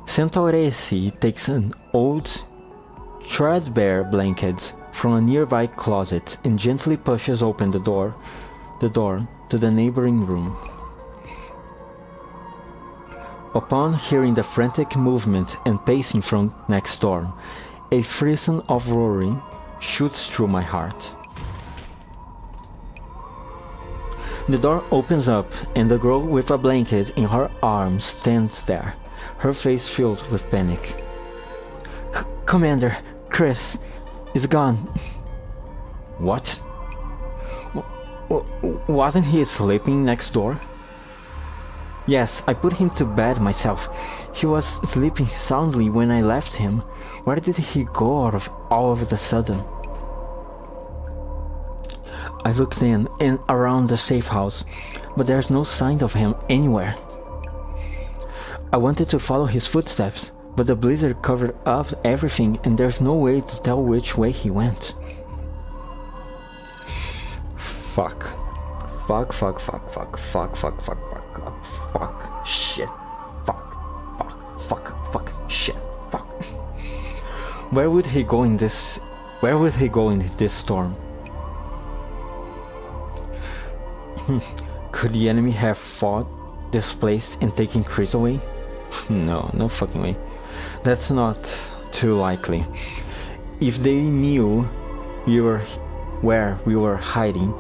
Centauressi takes an old, threadbare blanket from a nearby closet and gently pushes open the door to the neighboring room. Upon hearing the frantic movement and pacing from next door, a frisson of roaring shoots through my heart. The door opens up and the girl with a blanket in her arms stands there, her face filled with panic. Commander, Chris is gone. What? Wasn't he sleeping next door? Yes, I put him to bed myself. He was sleeping soundly when I left him. Where did he go all of a sudden? I looked in and around the safe house, but there's no sign of him anywhere. I wanted to follow his footsteps, but the blizzard covered up everything and there's no way to tell which way he went. Fuck. Shit. Shit. Where would he go in this storm? Could the enemy have fought this place and taken Chris away? No fucking way. That's not too likely. If they knew where we were hiding,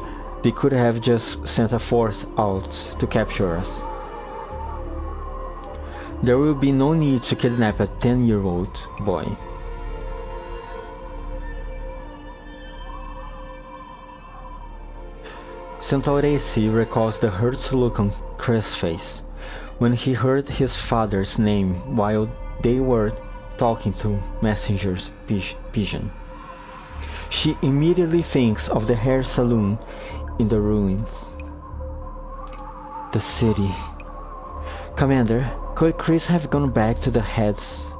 they could have just sent a force out to capture us. There will be no need to kidnap a 10-year-old boy. Centauressi recalls the hurt look on Chris' face when he heard his father's name while they were talking to Messenger's pigeon. She immediately thinks of the hair salon in the ruins. The city. Commander, could Chris have gone back to the hands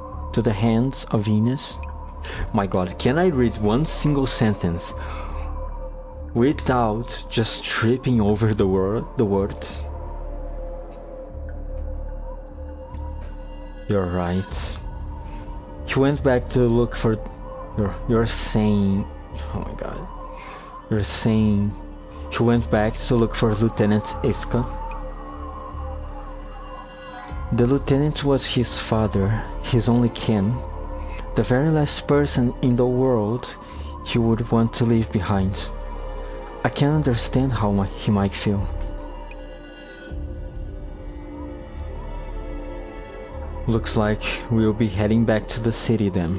of Venus? My god, can I read one single sentence without just tripping over the words? You're right. He went back to look for... You're saying... Oh my god. You're saying... He went back to look for Lieutenant Iska? The lieutenant was his father, his only kin. The very last person in the world he would want to leave behind. I can understand how he might feel. Looks like we'll be heading back to the city then.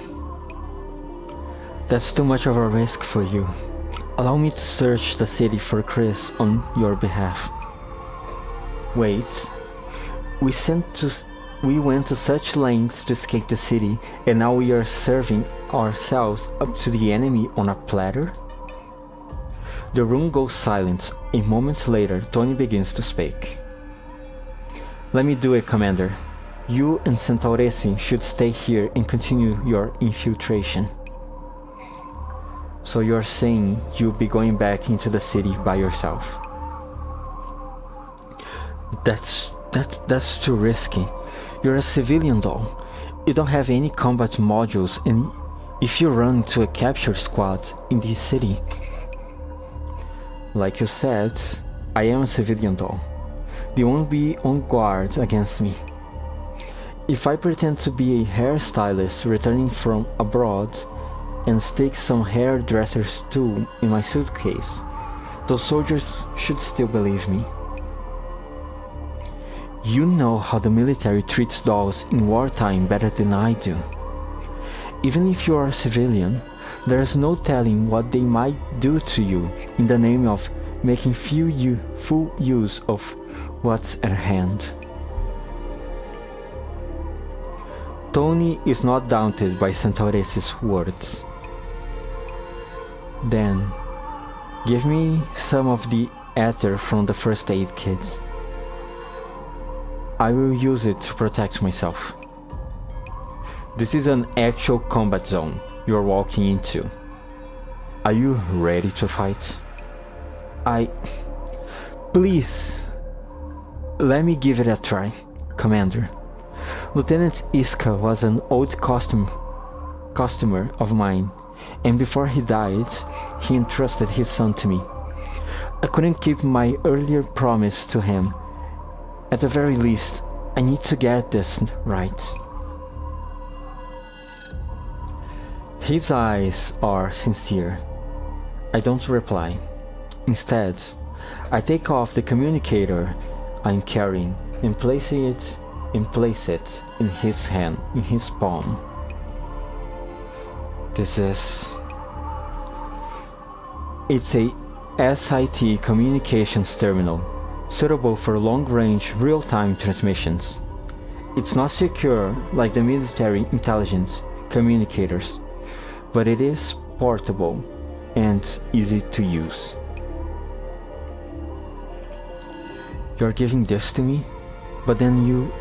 That's too much of a risk for you. Allow me to search the city for Chris on your behalf. Wait, we went to such lengths to escape the city, and now we are serving ourselves up to the enemy on a platter? The room goes silent. A moment later, Tony begins to speak. Let me do it, Commander. You and Centauressi should stay here and continue your infiltration. So you're saying you'll be going back into the city by yourself? That's too risky. You're a civilian doll. You don't have any combat modules, and if you run into a capture squad in this city... Like you said, I am a civilian doll. They won't be on guard against me. If I pretend to be a hairstylist returning from abroad and stick some hairdresser's tool in my suitcase, those soldiers should still believe me. You know how the military treats dolls in wartime better than I do. Even if you are a civilian, there is no telling what they might do to you in the name of making full use of what's at hand. Tony is not daunted by Centauressi's words. Then, give me some of the ether from the first aid kits. I will use it to protect myself. This is an actual combat zone you're walking into. Are you ready to fight? Please, let me give it a try, Commander. Lieutenant Iska was an old customer of mine, and before he died, he entrusted his son to me. I couldn't keep my earlier promise to him. At the very least, I need to get this right. His eyes are sincere. I don't reply. Instead, I take off the communicator I'm carrying and place it in his hand, in his palm. It's a SIT communications terminal, suitable for long-range, real-time transmissions. It's not secure like the military intelligence communicators, but it is portable and easy to use. You're giving this to me? But then you...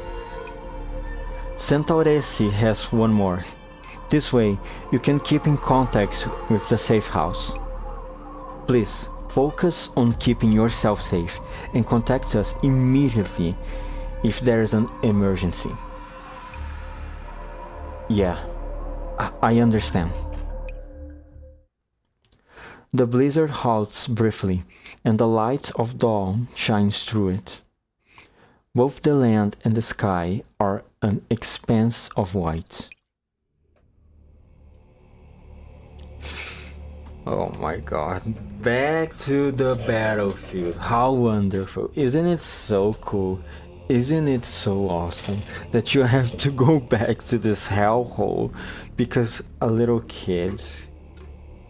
Centauressi has one more. This way, you can keep in contact with the safe house. Please, focus on keeping yourself safe and contact us immediately if there is an emergency. Yeah, I understand. The blizzard halts briefly, and the light of dawn shines through it. Both the land and the sky are an expanse of white. Oh my god, back to the battlefield. How wonderful. Isn't it so cool? Isn't it so awesome that you have to go back to this hellhole because a little kid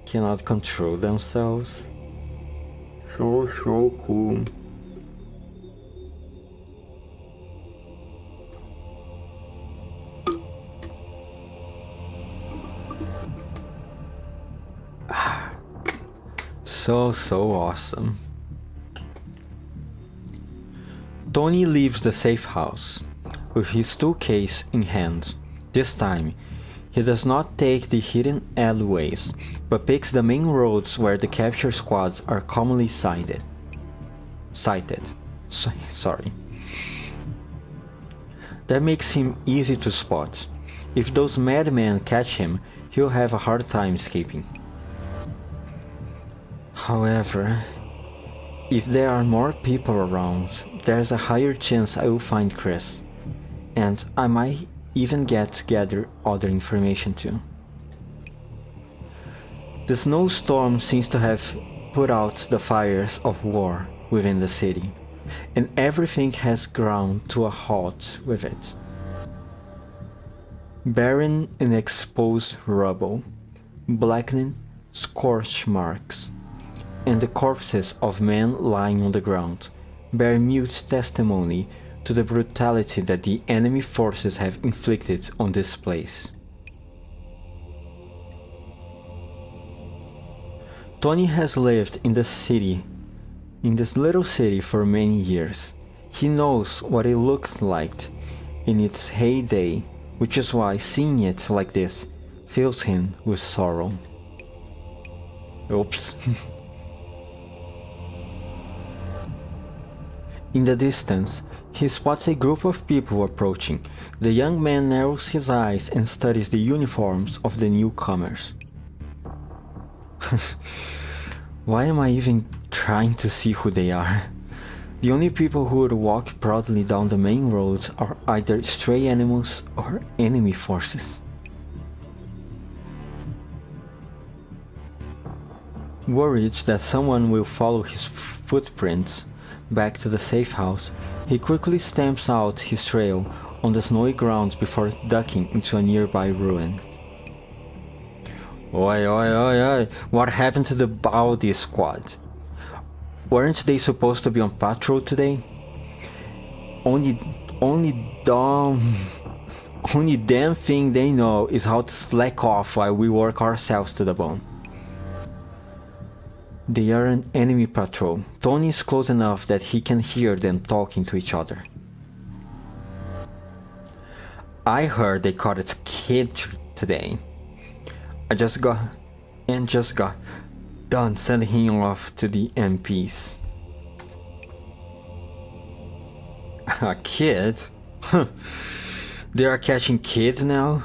cannot control themselves? So cool. So awesome. Tony leaves the safe house with his toolcase in hand. This time, he does not take the hidden alleyways, but picks the main roads where the capture squads are commonly sighted. Sorry. That makes him easy to spot. If those madmen catch him, he'll have a hard time escaping. However, if there are more people around, there's a higher chance I will find Chris, and I might even get to gather other information too. The snowstorm seems to have put out the fires of war within the city, and everything has ground to a halt with it. Barren and exposed rubble, blackening scorch marks, and the corpses of men lying on the ground bear mute testimony to the brutality that the enemy forces have inflicted on this place. Tony has lived in this little city for many years. He knows what it looked like in its heyday, which is why seeing it like this fills him with sorrow. Oops. In the distance, he spots a group of people approaching. The young man narrows his eyes and studies the uniforms of the newcomers. Why am I even trying to see who they are? The only people who would walk proudly down the main roads are either stray animals or enemy forces. Worried that someone will follow his footprints back to the safe house, he quickly stamps out his trail on the snowy ground before ducking into a nearby ruin. Oi, what happened to the Baldi squad? Weren't they supposed to be on patrol today? Only damn thing they know is how to slack off while we work ourselves to the bone. They are an enemy patrol. Tony is close enough that he can hear them talking to each other. I heard they caught a kid today. I just got done sending him off to the MPs. A kid? They are catching kids now?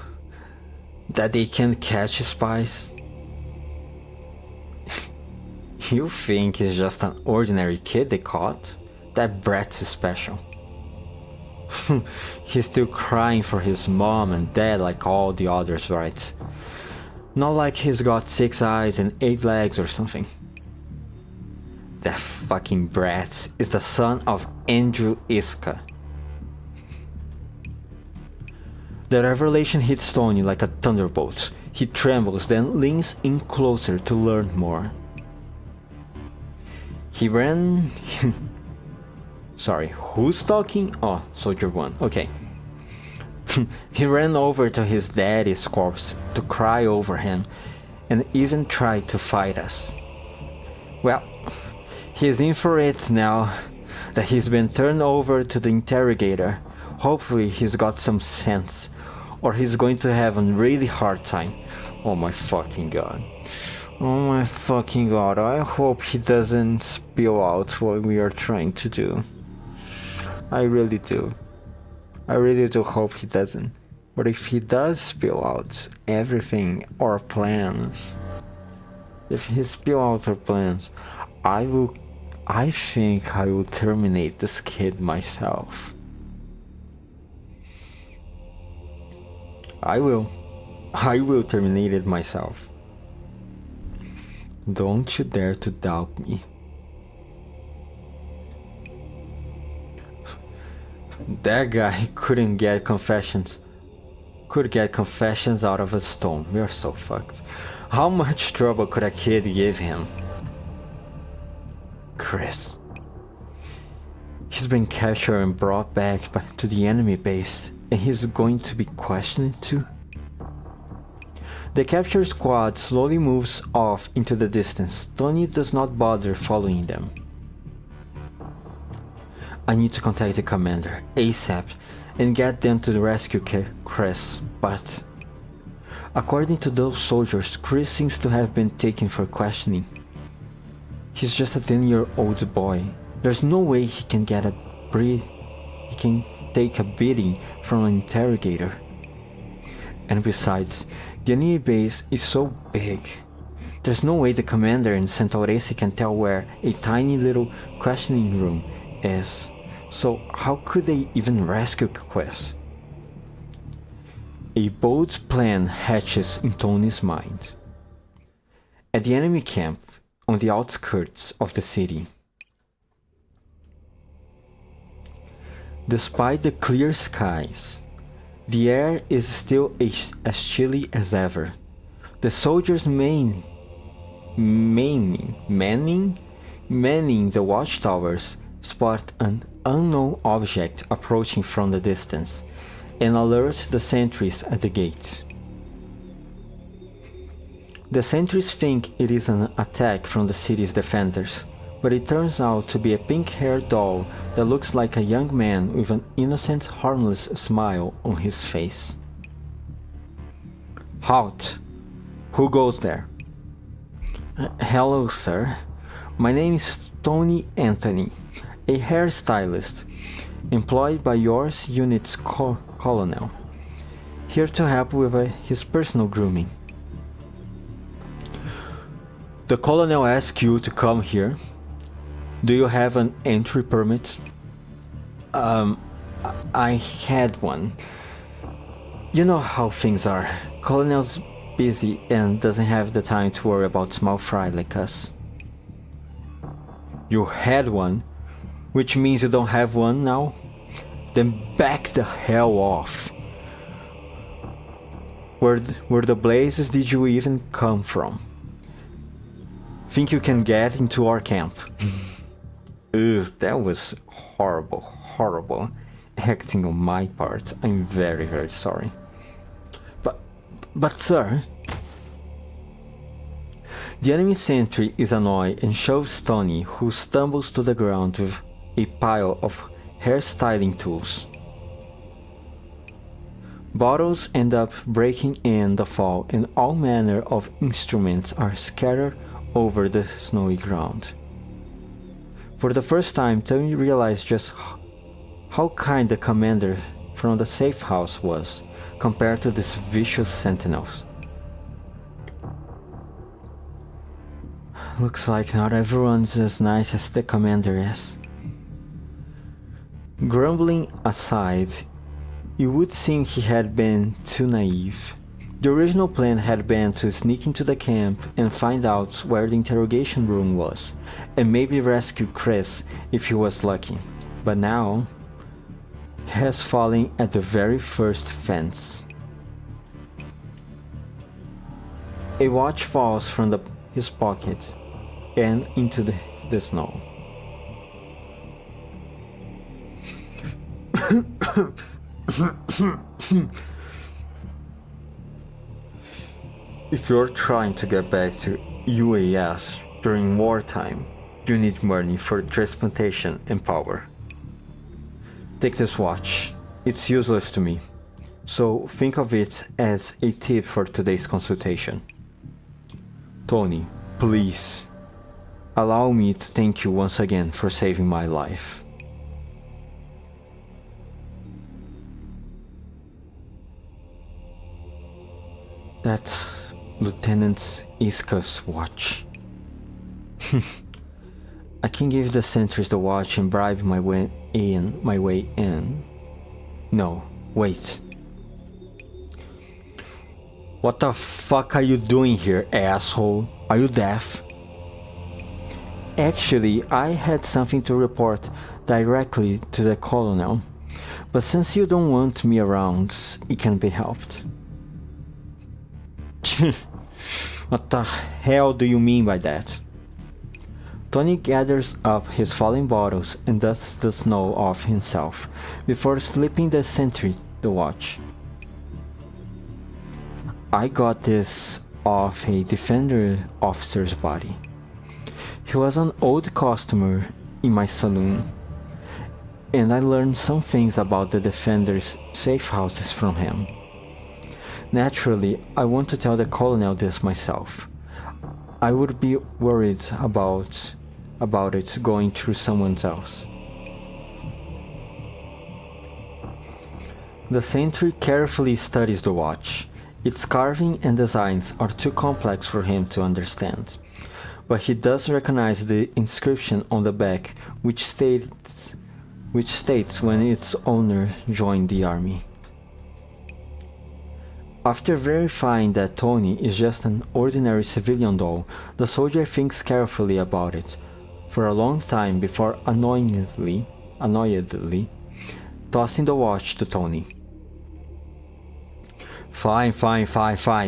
That they can catch spies? You think it's just an ordinary kid they caught? That brat's special. He's still crying for his mom and dad like all the others, right? Not like he's got 6 eyes and 8 legs or something. That fucking brat is the son of Andrew Iska. The revelation hits Tony like a thunderbolt. He trembles, then leans in closer to learn more. He ran... Sorry, who's talking? Oh, Soldier 1, okay. He ran over to his daddy's corpse to cry over him and even tried to fight us. Well, he's in for it now that he's been turned over to the interrogator. Hopefully he's got some sense, or he's going to have a really hard time. Oh my fucking god. Oh my fucking god, I hope he doesn't spill out what we are trying to do. I really do. I really do hope he doesn't. But if he does spill out everything, our plans, if he spill out our plans, I think I will terminate this kid myself. I will terminate it myself. Don't you dare to doubt me. That guy could get confessions out of a stone. We are so fucked. How much trouble could a kid give him? Chris. He's been captured and brought back to the enemy base, and he's going to be questioned too? The capture squad slowly moves off into the distance. Tony does not bother following them. I need to contact the commander ASAP and get them to rescue Chris, but according to those soldiers, Chris seems to have been taken for questioning. He's just a 10-year-old boy. There's no way he can take a beating from an interrogator. And besides, the enemy base is so big. There's no way the commander and Centauresi can tell where a tiny little questioning room is. So how could they even rescue Chris? A bold plan hatches in Tony's mind. At the enemy camp, on the outskirts of the city. Despite the clear skies, the air is still as chilly as ever. The soldiers manning the watchtowers spot an unknown object approaching from the distance and alert the sentries at the gate. The sentries think it is an attack from the city's defenders, but it turns out to be a pink-haired doll that looks like a young man with an innocent, harmless smile on his face. Halt! Who goes there? Hello, sir. My name is Tony Anthony, a hairstylist, employed by your unit's colonel, here to help with his personal grooming. The colonel asked you to come here. Do you have an entry permit? I had one. You know how things are. Colonel's busy and doesn't have the time to worry about small fry like us. You had one? Which means you don't have one now? Then back the hell off. Where the blazes did you even come from? Think you can get into our camp? Ugh, that was horrible acting on my part. I'm very sorry. But sir... The enemy sentry is annoyed and shoves Tony, who stumbles to the ground with a pile of hairstyling tools. Bottles end up breaking in the fall and all manner of instruments are scattered over the snowy ground. For the first time, Tony realized just how kind the commander from the safe house was compared to these vicious sentinels. Looks like not everyone's as nice as the commander is. Grumbling aside, you would think he had been too naive. The original plan had been to sneak into the camp and find out where the interrogation room was, and maybe rescue Chris if he was lucky. But now, he has fallen at the very first fence. A watch falls from his pocket and into the snow. If you're trying to get back to UAS during wartime, you need money for transportation and power. Take this watch. It's useless to me, so think of it as a tip for today's consultation. Tony, please, allow me to thank you once again for saving my life. That's Lieutenant Iska's watch. I can give the sentries the watch and bribe my way in. No, wait. What the fuck are you doing here, asshole? Are you deaf? Actually, I had something to report directly to the colonel, but since you don't want me around, it can be helped. What the hell do you mean by that? Tony gathers up his fallen bottles and dusts the snow off himself before slipping the sentry the watch. I got this off a Defender officer's body. He was an old customer in my saloon, and I learned some things about the Defender's safe houses from him. Naturally, I want to tell the colonel this myself. I would be worried about it going through someone else. The sentry carefully studies the watch. Its carving and designs are too complex for him to understand, but he does recognize the inscription on the back, which states when its owner joined the army. After verifying that Tony is just an ordinary civilian doll, the soldier thinks carefully about it for a long time before annoyedly tossing the watch to Tony. Fine,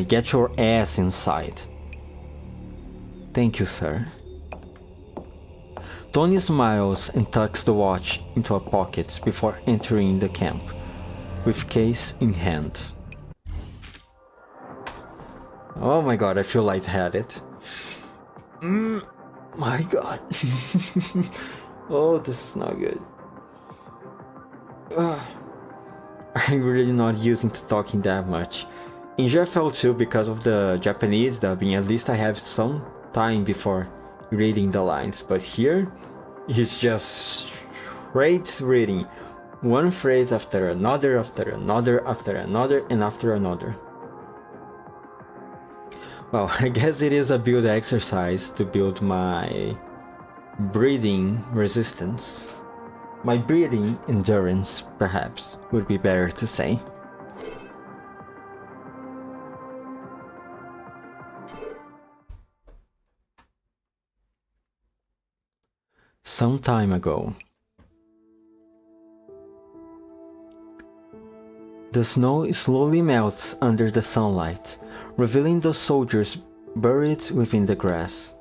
get your ass inside. Thank you, sir. Tony smiles and tucks the watch into a pocket before entering the camp, with case in hand. Oh my god, I feel lightheaded. My god. Oh, this is not good. I'm really not used to talking that much. In GFL 2, because of the Japanese dubbing, at least I have some time before reading the lines. But here, it's just straight reading. One phrase after another, after another, after another, and after another. Well, I guess it is a build exercise to build my breathing resistance. My breathing endurance, perhaps, would be better to say. Some time ago. The snow slowly melts under the sunlight, revealing the soldiers buried within the grass.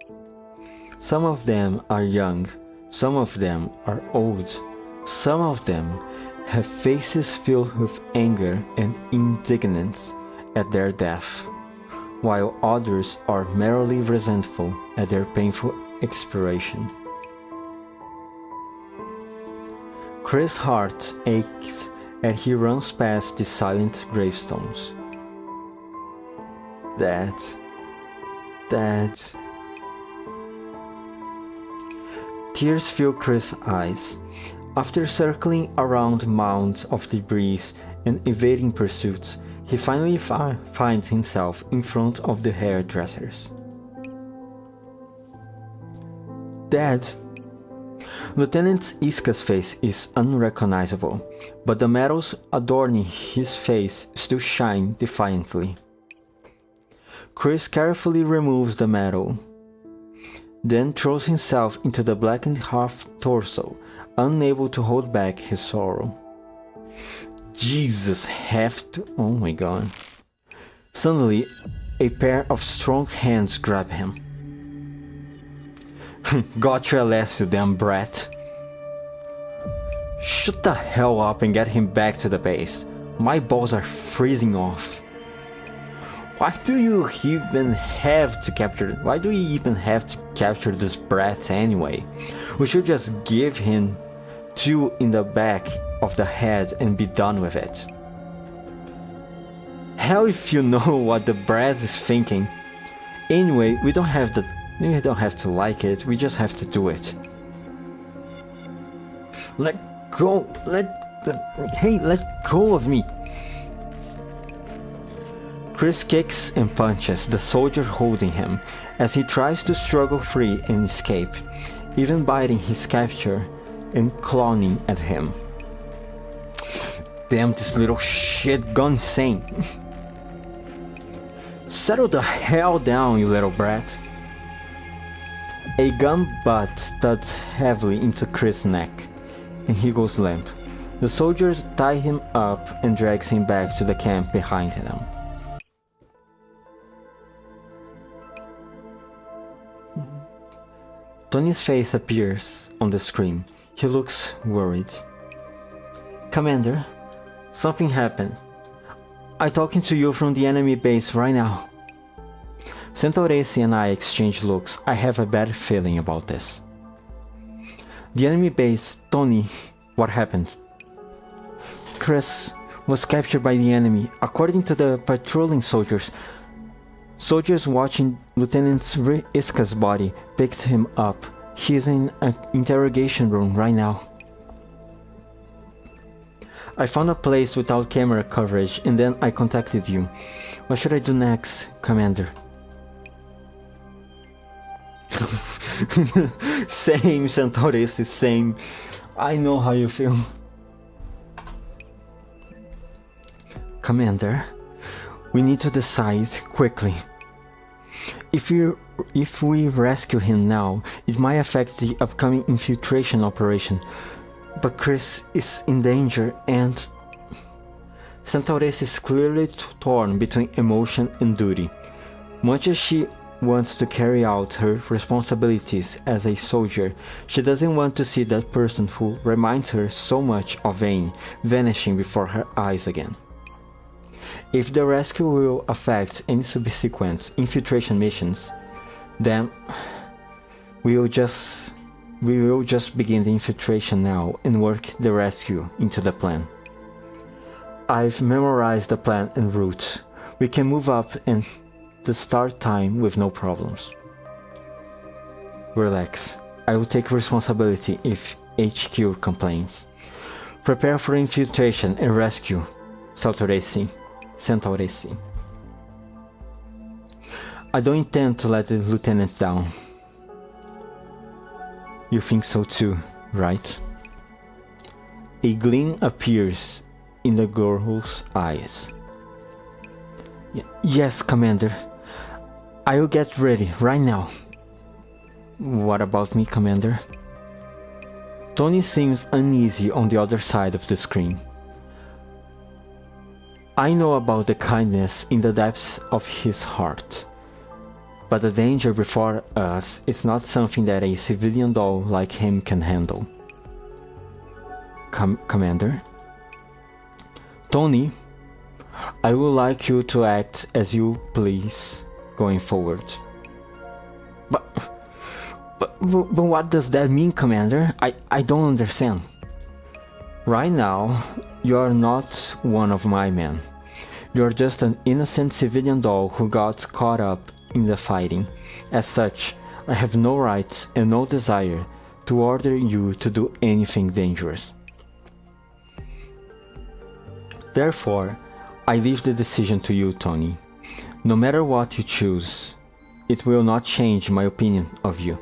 Some of them are young, some of them are old, some of them have faces filled with anger and indignance at their death, while others are merely resentful at their painful expiration. Chris' heart aches as he runs past the silent gravestones. Dad. Tears fill Chris' eyes. After circling around mounds of debris and evading pursuits, he finally finds himself in front of the hairdressers. Dad! Lieutenant Iska's face is unrecognizable, but the medals adorning his face still shine defiantly. Chris carefully removes the medal, then throws himself into the blackened half-torso, unable to hold back his sorrow. Jesus, oh my god. Suddenly, a pair of strong hands grab him. Got your ass, you damn brat. Shut the hell up and get him back to the base. My balls are freezing off. Why do you even have to capture this brat anyway? We should just give him 2 in the back of the head and be done with it. Hell if you know what the brass is thinking. Anyway, we don't have to like it, we just have to do it. Let go of me. Chris kicks and punches the soldier holding him as he tries to struggle free and escape, even biting his captor and clawing at him. Damn, this little shit gone insane. Settle the hell down, you little brat. A gun butt studs heavily into Chris' neck, and he goes limp. The soldiers tie him up and drags him back to the camp behind them. Tony's face appears on the screen. He looks worried. Commander, something happened. I'm talking to you from the enemy base right now. Centauressi and I exchange looks. I have a bad feeling about this. The enemy base, Tony, what happened? Chris was captured by the enemy. According to the patrolling soldiers watching Lieutenant Iska's body picked him up. He's in an interrogation room right now. I found a place without camera coverage and then I contacted you. What should I do next, Commander? Same, Centauressi, same. I know how you feel. Commander, we need to decide quickly. If we rescue him now, it might affect the upcoming infiltration operation. But Chris is in danger and... Centauressi is clearly torn between emotion and duty. Much as she wants to carry out her responsibilities as a soldier, she doesn't want to see that person who reminds her so much of Vane vanishing before her eyes again. If the rescue will affect any subsequent infiltration missions, then we will just begin the infiltration now and work the rescue into the plan. I've memorized the plan and route. We can move up and the start time with no problems. Relax. I will take responsibility if HQ complains. Prepare for infiltration and rescue, Centauressi. I don't intend to let the lieutenant down. You think so too, right? A gleam appears in the girl's eyes. Yes, Commander. I will get ready right now. What about me, Commander? Tony seems uneasy on the other side of the screen. I know about the kindness in the depths of his heart, but the danger before us is not something that a civilian doll like him can handle. Commander? Tony, I would like you to act as you please going forward. But what does that mean, Commander? I don't understand. Right now, you are not one of my men. You are just an innocent civilian doll who got caught up in the fighting. As such, I have no rights and no desire to order you to do anything dangerous. Therefore, I leave the decision to you, Tony. No matter what you choose, it will not change my opinion of you.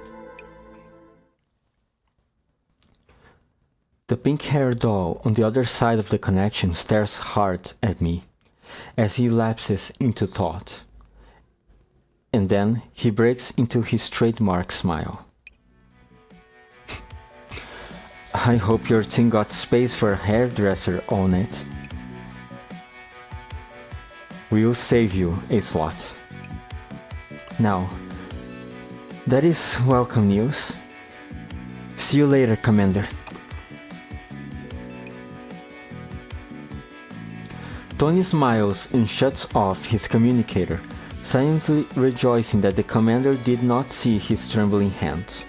The pink-haired doll on the other side of the connection stares hard at me as he lapses into thought. And then he breaks into his trademark smile. I hope your thing got space for a hairdresser on it. We'll save you a slot. Now, that is welcome news. See you later, Commander. Tony smiles and shuts off his communicator, silently rejoicing that the commander did not see his trembling hands.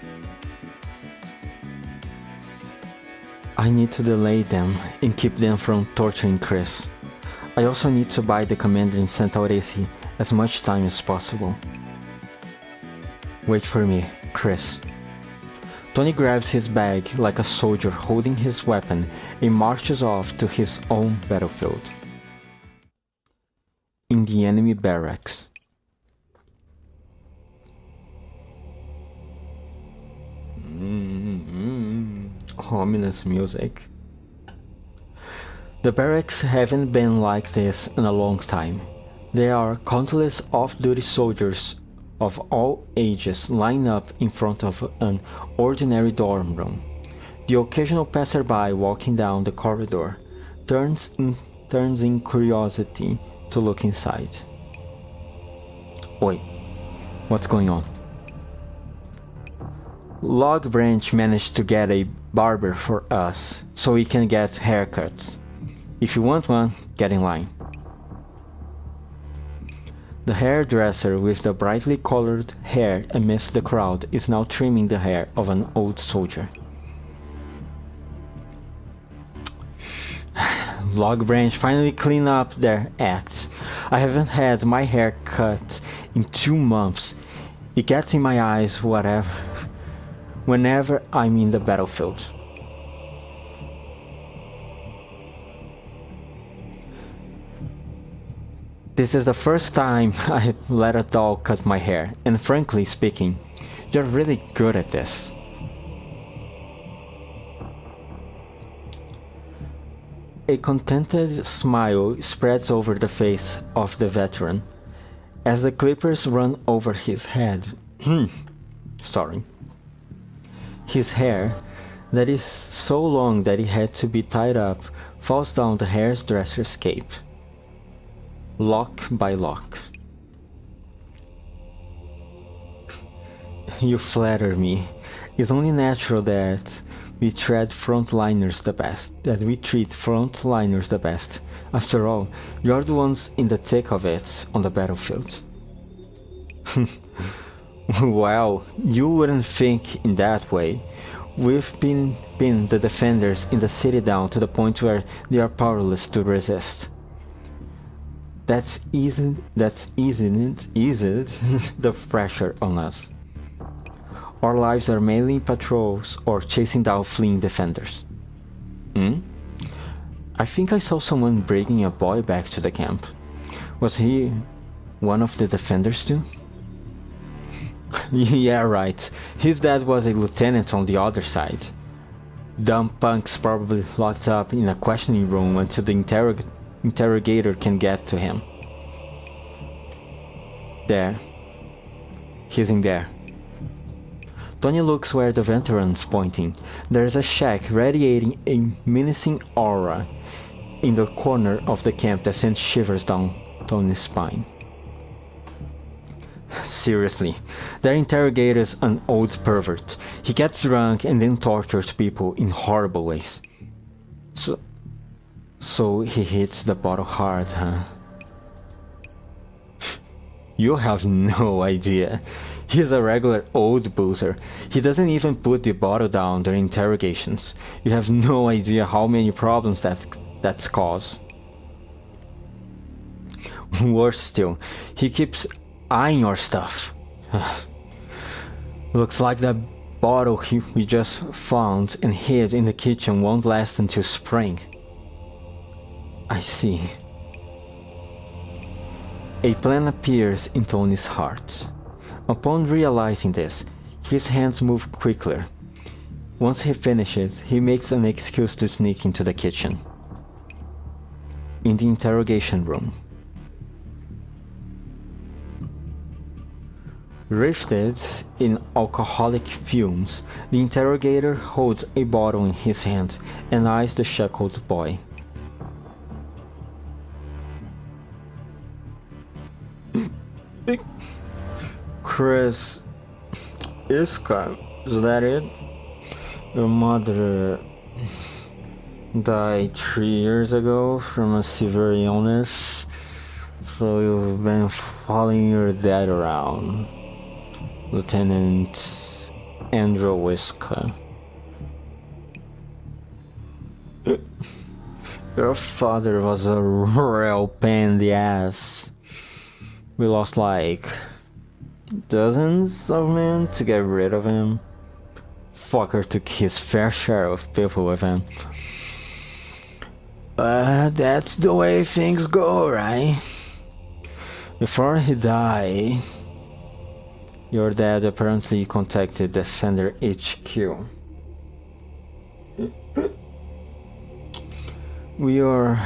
I need to delay them and keep them from torturing Chris. I also need to buy the commander in CENTAURESS'S as much time as possible. Wait for me, Chris. Tony grabs his bag like a soldier holding his weapon and marches off to his own battlefield. In the enemy barracks. Ominous music. The barracks haven't been like this in a long time. There are countless off-duty soldiers of all ages lined up in front of an ordinary dorm room. The occasional passerby walking down the corridor turns in curiosity to look inside. Oi, what's going on? Log Branch managed to get a barber for us, so we can get haircuts. If you want one, get in line. The hairdresser with the brightly colored hair amidst the crowd is now trimming the hair of an old soldier. Log Branch finally cleaned up their act. I haven't had my hair cut in 2 months. It gets in my eyes whenever I'm in the battlefield. This is the first time I've let a doll cut my hair, and frankly speaking, you're really good at this. A contented smile spreads over the face of the veteran as the clippers run over his head. Sorry. His hair, that is so long that it had to be tied up, falls down the hairdresser's cape, lock by lock. You flatter me. It's only natural that we treat frontliners the best. After all, you're the ones in the thick of it on the battlefield. Well, you wouldn't think in that way. We've been the defenders in the city down to the point where they are powerless to resist. That's eased the pressure on us. Our lives are mainly patrols or chasing down fleeing defenders. I think I saw someone bringing a boy back to the camp. Was he one of the defenders too? Yeah, right. His dad was a lieutenant on the other side. Dumb punks probably locked up in a questioning room until the interrogator can get to him. There. He's in there. Tony looks where the veteran's pointing. There's a shack radiating a menacing aura in the corner of the camp that sends shivers down Tony's spine. Seriously, that interrogator's an old pervert. He gets drunk and then tortures people in horrible ways. So he hits the bottle hard, huh? You have no idea. He's a regular old boozer. He doesn't even put the bottle down during interrogations. You have no idea how many problems that's caused. Worse still, he keeps eyeing our stuff. Looks like that bottle we just found and hid in the kitchen won't last until spring. I see. A plan appears in Tony's heart. Upon realizing this, his hands move quicker. Once he finishes, he makes an excuse to sneak into the kitchen. In the interrogation room. Wreathed in alcoholic fumes, the interrogator holds a bottle in his hand and eyes the shackled boy. Chris, Iska, is that it? Your mother died 3 years ago from a severe illness, so you've been following your dad around. Lieutenant Andrew Wiska. Your father was a real pain in the ass. We lost like dozens of men to get rid of him. Fucker took his fair share of people with him. That's the way things go, right? Before he died, your dad apparently contacted Defender HQ. We are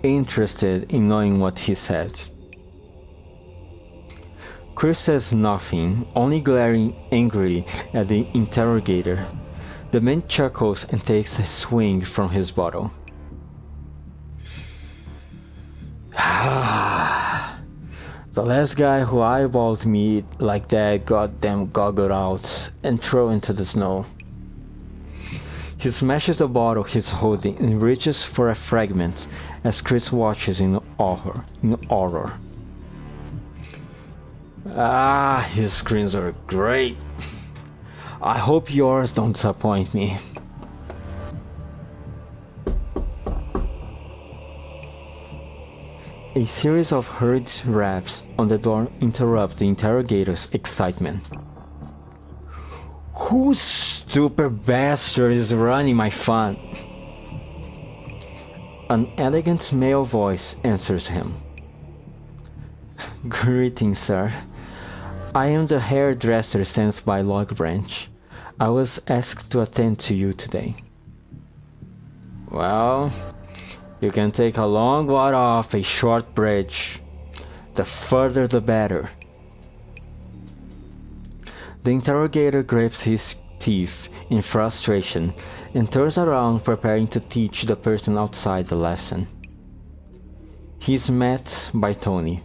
interested in knowing what he said. Chris says nothing, only glaring angrily at the interrogator. The man chuckles and takes a swing from his bottle. The last guy who eyeballed me like that got them goggled out and thrown into the snow. He smashes the bottle he's holding and reaches for a fragment as Chris watches in horror. His screams are great. I hope yours don't disappoint me. A series of hurried raps on the door interrupt the interrogator's excitement. Who stupid bastard is running my fun? An elegant male voice answers him. Greetings, sir. I am the hairdresser sent by Log Branch. I was asked to attend to you today. Well, you can take a long walk off a short bridge. The further the better. The interrogator grips his teeth in frustration and turns around preparing to teach the person outside the lesson. He is met by Tony,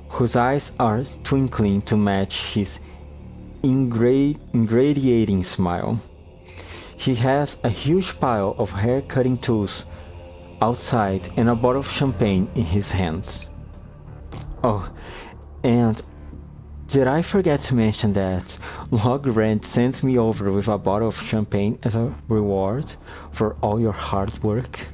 whose eyes are twinkling to match his irradiating smile. He has a huge pile of hair-cutting tools outside and a bottle of champagne in his hands. Oh, and did I forget to mention that Log Rent sent me over with a bottle of champagne as a reward for all your hard work?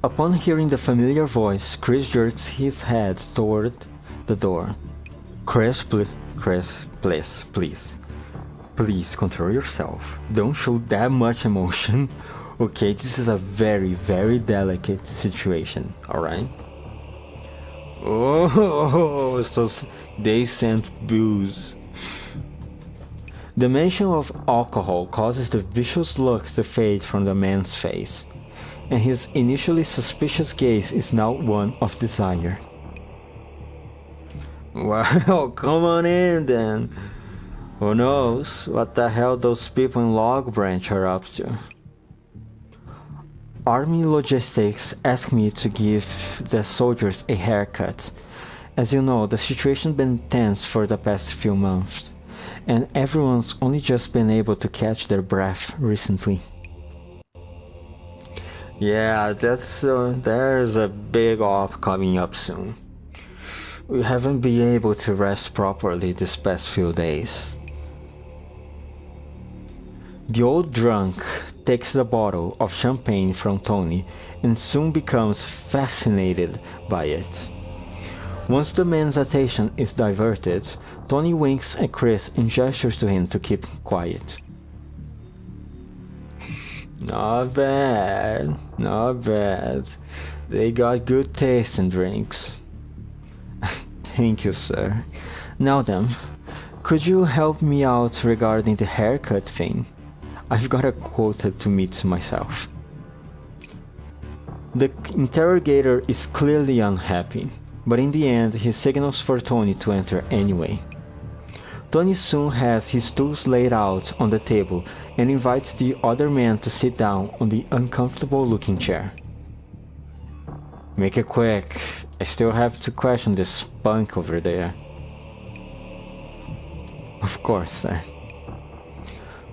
Upon hearing the familiar voice, Chris jerks his head toward the door. Chris, please control yourself. Don't show that much emotion. Okay, this is a very, very delicate situation, alright? Oh, so they sent booze. The mention of alcohol causes the vicious look to fade from the man's face, and his initially suspicious gaze is now one of desire. Well, come on in then. Who knows what the hell those people in Log Branch are up to? Army Logistics asked me to give the soldiers a haircut. As you know, the situation's been tense for the past few months, and everyone's only just been able to catch their breath recently. Yeah, there's a big op coming up soon. We haven't been able to rest properly this past few days. The old drunk takes the bottle of champagne from Tony and soon becomes fascinated by it. Once the man's attention is diverted, Tony winks at Chris and gestures to him to keep quiet. Not bad, not bad. They got good taste in drinks. Thank you, sir. Now then, could you help me out regarding the haircut thing? I've got a quota to meet myself. The interrogator is clearly unhappy, but in the end he signals for Tony to enter anyway. Tony soon has his tools laid out on the table and invites the other man to sit down on the uncomfortable-looking chair. Make it quick, I still have to question this spunk over there. Of course, sir.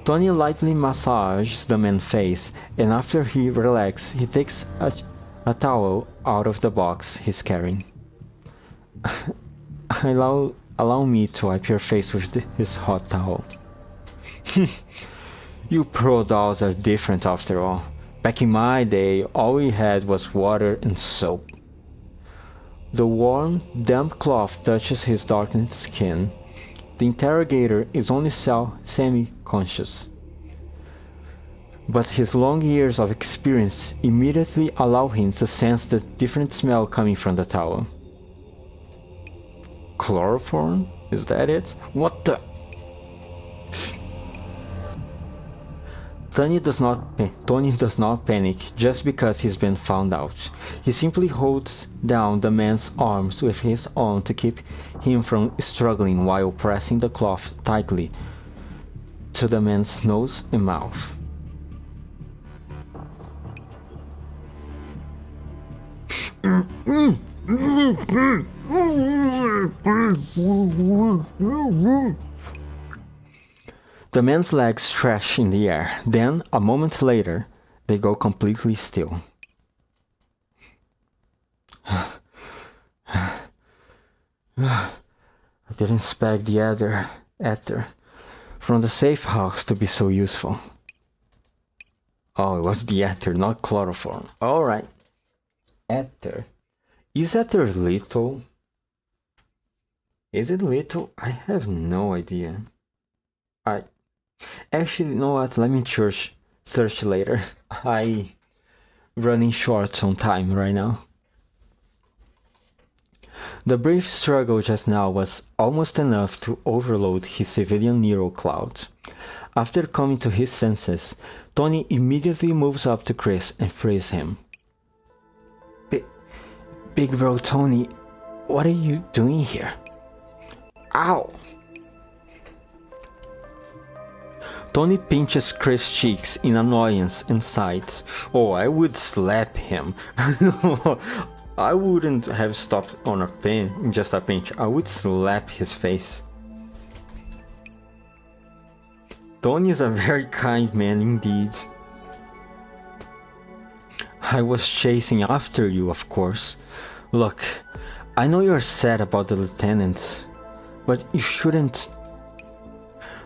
Tony lightly massages the man's face, and after he relaxes, he takes a towel out of the box he's carrying. Allow me to wipe your face with this hot towel. You pro dolls are different after all. Back in my day, all we had was water and soap. The warm, damp cloth touches his darkened skin. The interrogator is only semi-conscious, but his long years of experience immediately allow him to sense the different smell coming from the towel. Chloroform? Is that it? What the? Tony does not panic just because he's been found out. He simply holds down the man's arms with his own to keep him from struggling while pressing the cloth tightly to the man's nose and mouth. The man's legs stretch in the air, then, a moment later, they go completely still. I didn't expect the ether from the safe house to be so useful. Oh, it was the ether, not chloroform. Alright. Ether. Is ether lethal? Is it lethal? I have no idea. Actually, you know what? Let me search later. I'm running short on time right now. The brief struggle just now was almost enough to overload his civilian neural cloud. After coming to his senses, Tony immediately moves up to Chris and frees him. Big bro Tony, what are you doing here? Ow! Tony pinches Chris' cheeks in annoyance and sighs. Oh, I would slap him. I wouldn't have stopped on just a pinch. I would slap his face. Tony is a very kind man indeed. I was chasing after you, of course. Look, I know you're sad about the lieutenant, but you shouldn't...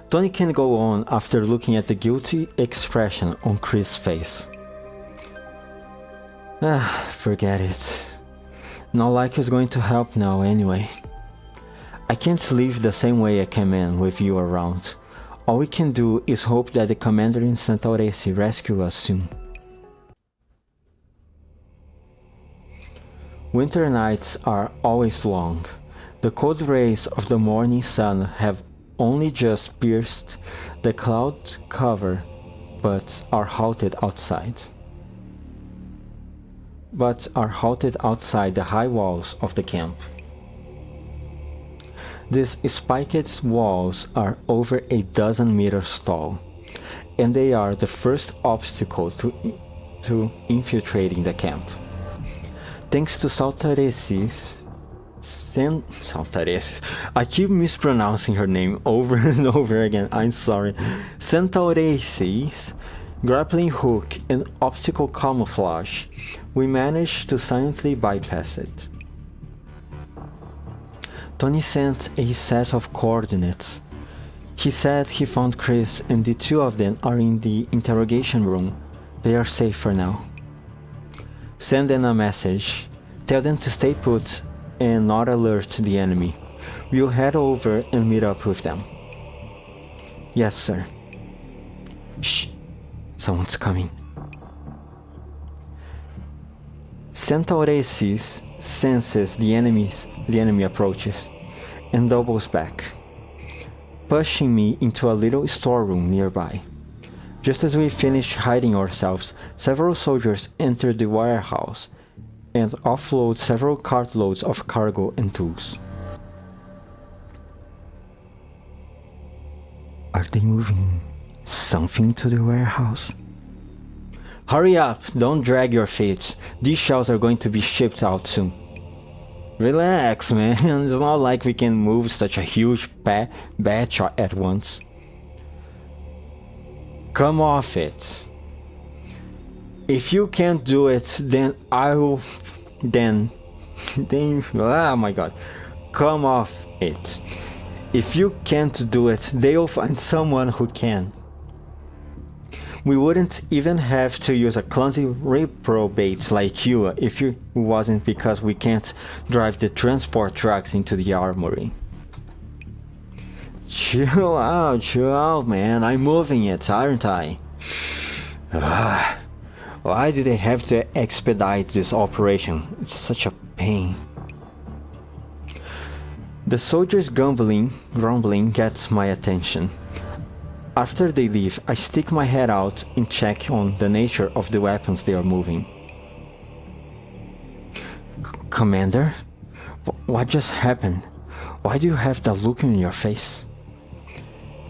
Tony can go on after looking at the guilty expression on Chris' face. Forget it. Not like it's going to help now anyway. I can't leave the same way I came in with you around. All we can do is hope that the commander in CENTAURESS'S rescue us soon. Winter nights are always long. The cold rays of the morning sun have only just pierced the cloud cover, but are halted outside the high walls of the camp. These spiked walls are over a dozen meters tall, and they are the first obstacle to infiltrating the camp. Thanks to CENTAURESS'S, I keep mispronouncing her name over and over again, I'm sorry. CENTAURESS'S grappling hook and optical camouflage, we managed to silently bypass it. Tony sent a set of coordinates. He said he found Chris and the two of them are in the interrogation room. They are safe for now. Send them a message. Tell them to stay put and not alert the enemy. We'll head over and meet up with them. Yes, sir. Shh! Someone's coming. Centauresses senses the enemy approaches and doubles back, pushing me into a little storeroom nearby. Just as we finish hiding ourselves, several soldiers enter the warehouse and offload several cartloads of cargo and tools. Are they moving something to the warehouse? Hurry up! Don't drag your feet. These shells are going to be shipped out soon. Relax, man. It's not like we can move such a huge batch at once. Come off it. If you can't do it, then I will... Then... Oh my god. Come off it. If you can't do it, they'll find someone who can. We wouldn't even have to use a clumsy reprobate like you if it wasn't because we can't drive the transport trucks into the armory. Chill out, man. I'm moving it, aren't I? Why do they have to expedite this operation? It's such a pain. The soldiers' grumbling gets my attention. After they leave, I stick my head out and check on the nature of the weapons they are moving. Commander? What just happened? Why do you have that look on your face?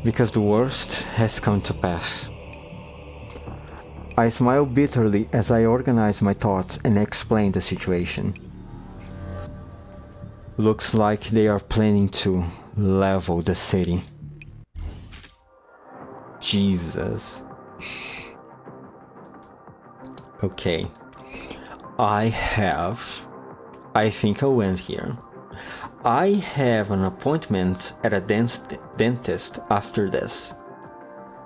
Because the worst has come to pass. I smile bitterly as I organize my thoughts and explain the situation. Looks like they are planning to level the city. Jesus. Okay. I think I went here. I have an appointment at a dentist after this.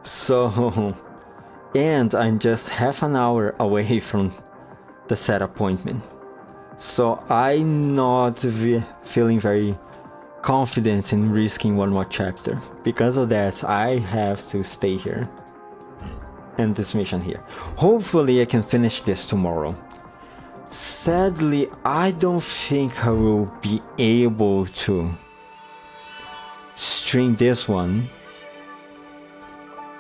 So... And I'm just half an hour away from the set appointment. So I'm not feeling very confident in risking one more chapter. Because of that, I have to stay here. And this mission here. Hopefully I can finish this tomorrow. Sadly, I don't think I will be able to stream this one.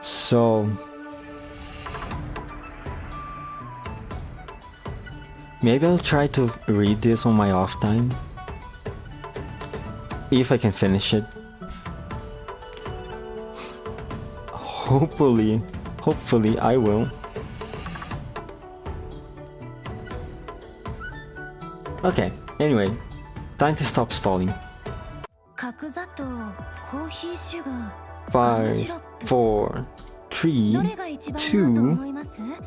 So... maybe I'll try to read this on my off time. If I can finish it. Hopefully I will. Okay, anyway, time to stop stalling. 5, 4, 3, 2,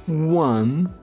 1...